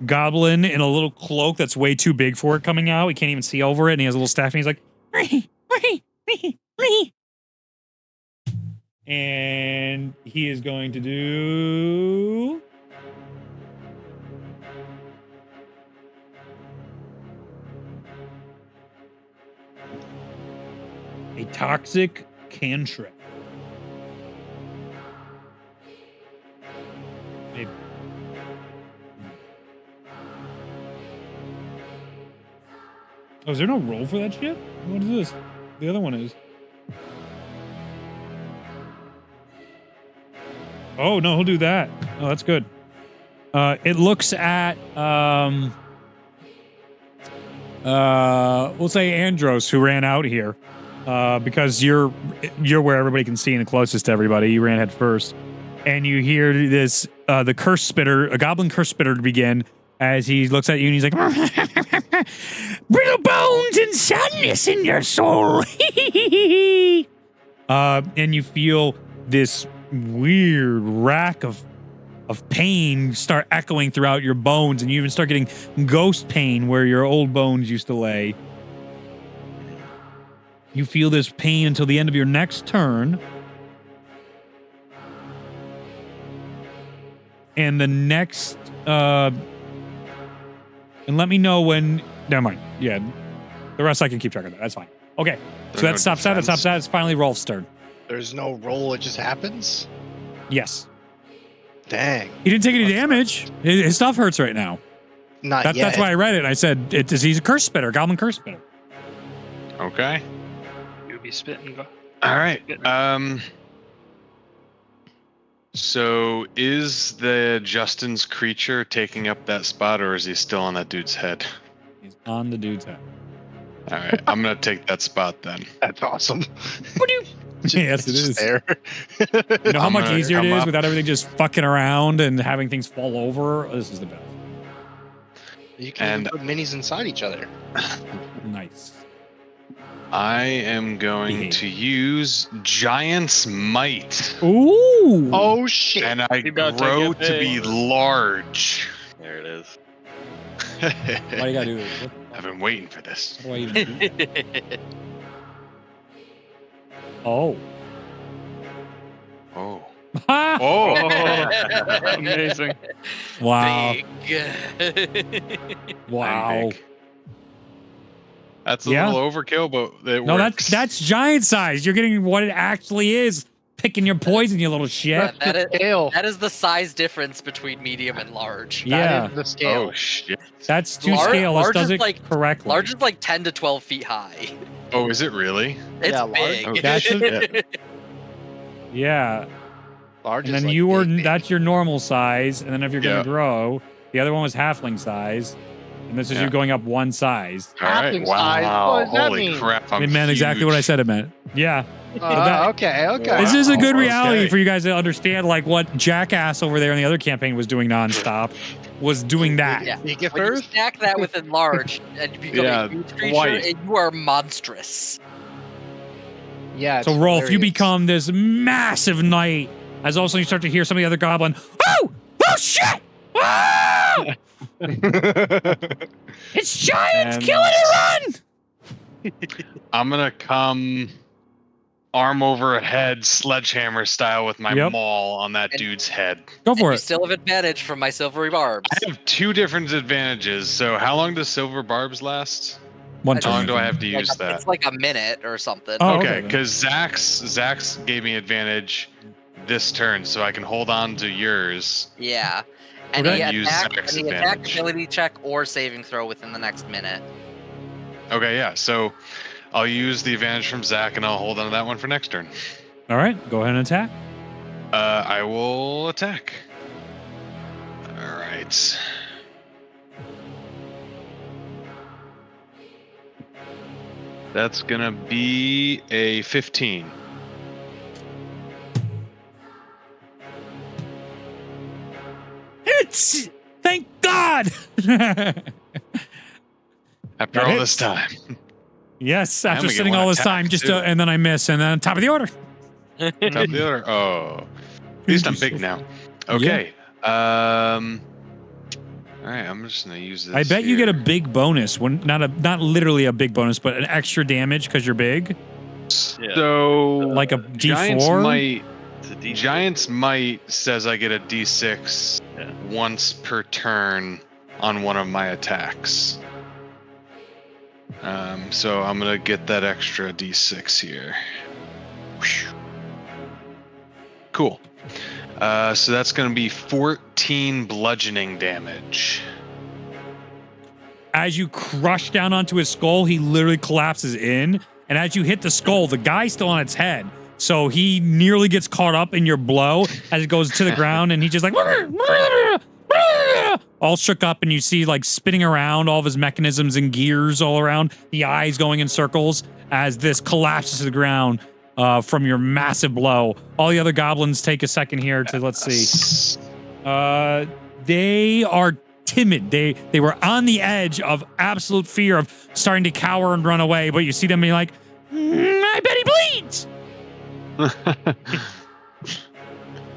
goblin in a little cloak that's way too big for it coming out. He can't even see over it, and he has a little staff, and he's like, and he is going to do a toxic cantrip. Maybe. Oh, is there no roll for that shit? What is this? The other one is. Oh, no, he'll do that. Oh, that's good. It looks at, we'll say Andros, who ran out here. Because you're where everybody can see and the closest to everybody. You ran head first. And you hear this, the curse spitter, a goblin curse spitter to begin, as he looks at you and he's like, brittle bones and sadness in your soul. And you feel this weird rack of pain start echoing throughout your bones, and you even start getting ghost pain where your old bones used to lay. You feel this pain until the end of your next turn. And the next, and let me know when, never mind. Yeah, the rest I can keep track of that. That's fine. Okay, so that stops that. That stops that. It's finally Rolf's turn. There's no roll, it just happens? Yes. Dang. He didn't take any damage. His stuff hurts right now. Not yet. That's why I read it. I said, he's a curse spitter, goblin curse spitter. Okay. You be spitting. All right. So is the Justin's creature taking up that spot, or is he still on that dude's head? He's on the dude's head. All right. I'm gonna take that spot then. That's awesome. Yes, it is. There. You know how I'm much gonna easier it come is up. without everything just fucking around and having things fall over? This is the best. You can And- even put minis inside each other. Nice. I am going to use Giant's Might, Ooh. Oh shit. and I You about to grow get to be big. large. There it is. Why do you gotta do this? What the I've fuck? been waiting for this. How do I even do that? Oh. Oh. Ha! Oh. Amazing. Wow. Big. Wow. I'm big. That's a Yeah. little overkill, but it No, works. that's giant size. You're getting what it actually is. Picking your poison, you little shit. Scale. That is the size difference between medium and large. Yeah, That is the scale. Oh shit. that's to Large- scale. This large does is it like- correctly. Large is like 10 to 12 feet high. Oh, is it really? It's Yeah, large- big. Oh, That's shit. Yeah, Large and is then like big, big. that's your normal size, and then if you're gonna Yeah. grow, the other one was halfling size, And this is Yeah. you going up one size. All right. Halfling size? Wow. What does that Holy mean? crap! It meant exactly what I said it meant. Yeah. Okay. This is a good Wow, reality okay. for you guys to understand, like what Jackass over there in the other campaign was doing nonstop, was doing that. Yeah. Sneak it When you first. stack that with enlarge and you become Yeah, a huge creature, twice. you are monstrous. Yeah. So it's Rolf, you hilarious. become this massive knight, as also you start to hear some of the other goblin, oh shit! Oh! It's giants! And- Kill it and run! I'm gonna come arm over head, sledgehammer style with my Yep. maul on that And- dude's head. Go for You it. still have advantage from my silvery barbs. I have 2 different advantages. So how long does silver barbs last? One How long turn. do I have to Like use that? It's like a minute or something. Oh, Okay, okay, then. because Zach's gave me advantage this turn, so I can hold on to yours. Yeah. Okay. Any Use attack, Zach's any attack, advantage. ability check, or saving throw within the next minute. Okay, yeah. So I'll use the advantage from Zach, and I'll hold on to that one for next turn. All right, go ahead and attack. I will attack. All right. That's gonna be a 15. It's thank God. After That all hits. this time. Yes, I'm after gonna get sitting one all this attack, time, just too. and then I miss, and then top of the order. Top of the order. Oh, at least I'm big now. Okay. All right. I'm just gonna use this. I bet you get a here. big bonus when not literally a big bonus, but an extra damage because you're big, So like a Giant's D4. Might. It's a D6. Giant's Might says I get a D6 Yeah. once per turn on one of my attacks. So I'm gonna get that extra D6 here. Whew. Cool. So that's gonna be 14 bludgeoning damage. As you crush down onto his skull, he literally collapses in, and as you hit the skull, the guy's still on its head. So he nearly gets caught up in your blow as it goes to the ground, and he just like all shook up, and you see like spinning around all of his mechanisms and gears all around, the eyes going in circles as this collapses to the ground from your massive blow. All the other goblins take a second here to let's see. They are timid. They were on the edge of absolute fear of starting to cower and run away, but you see them being like, I bet he bleeds.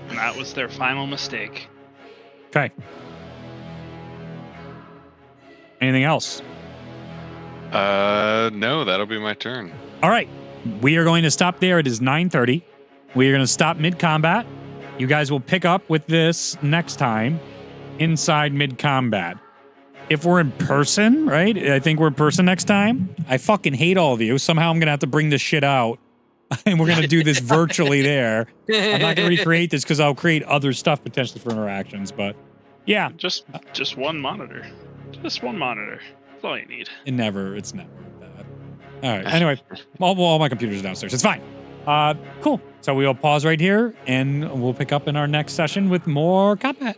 And that was their final mistake. Okay. Anything else? No, that'll be my turn. All right. We are going to stop there. It is 9:30. We are going to stop mid-combat. You guys will pick up with this next time inside mid-combat. If we're in person, right? I think we're in person next time. I fucking hate all of you. Somehow I'm going to have to bring this shit out. And we're going to do this virtually there. I'm not going to recreate this because I'll create other stuff potentially for interactions. But yeah, Just one monitor. Just one monitor. That's all you need. it's never that. All right. Anyway, all my computers are downstairs. It's fine. Cool. So we'll pause right here and we'll pick up in our next session with more combat.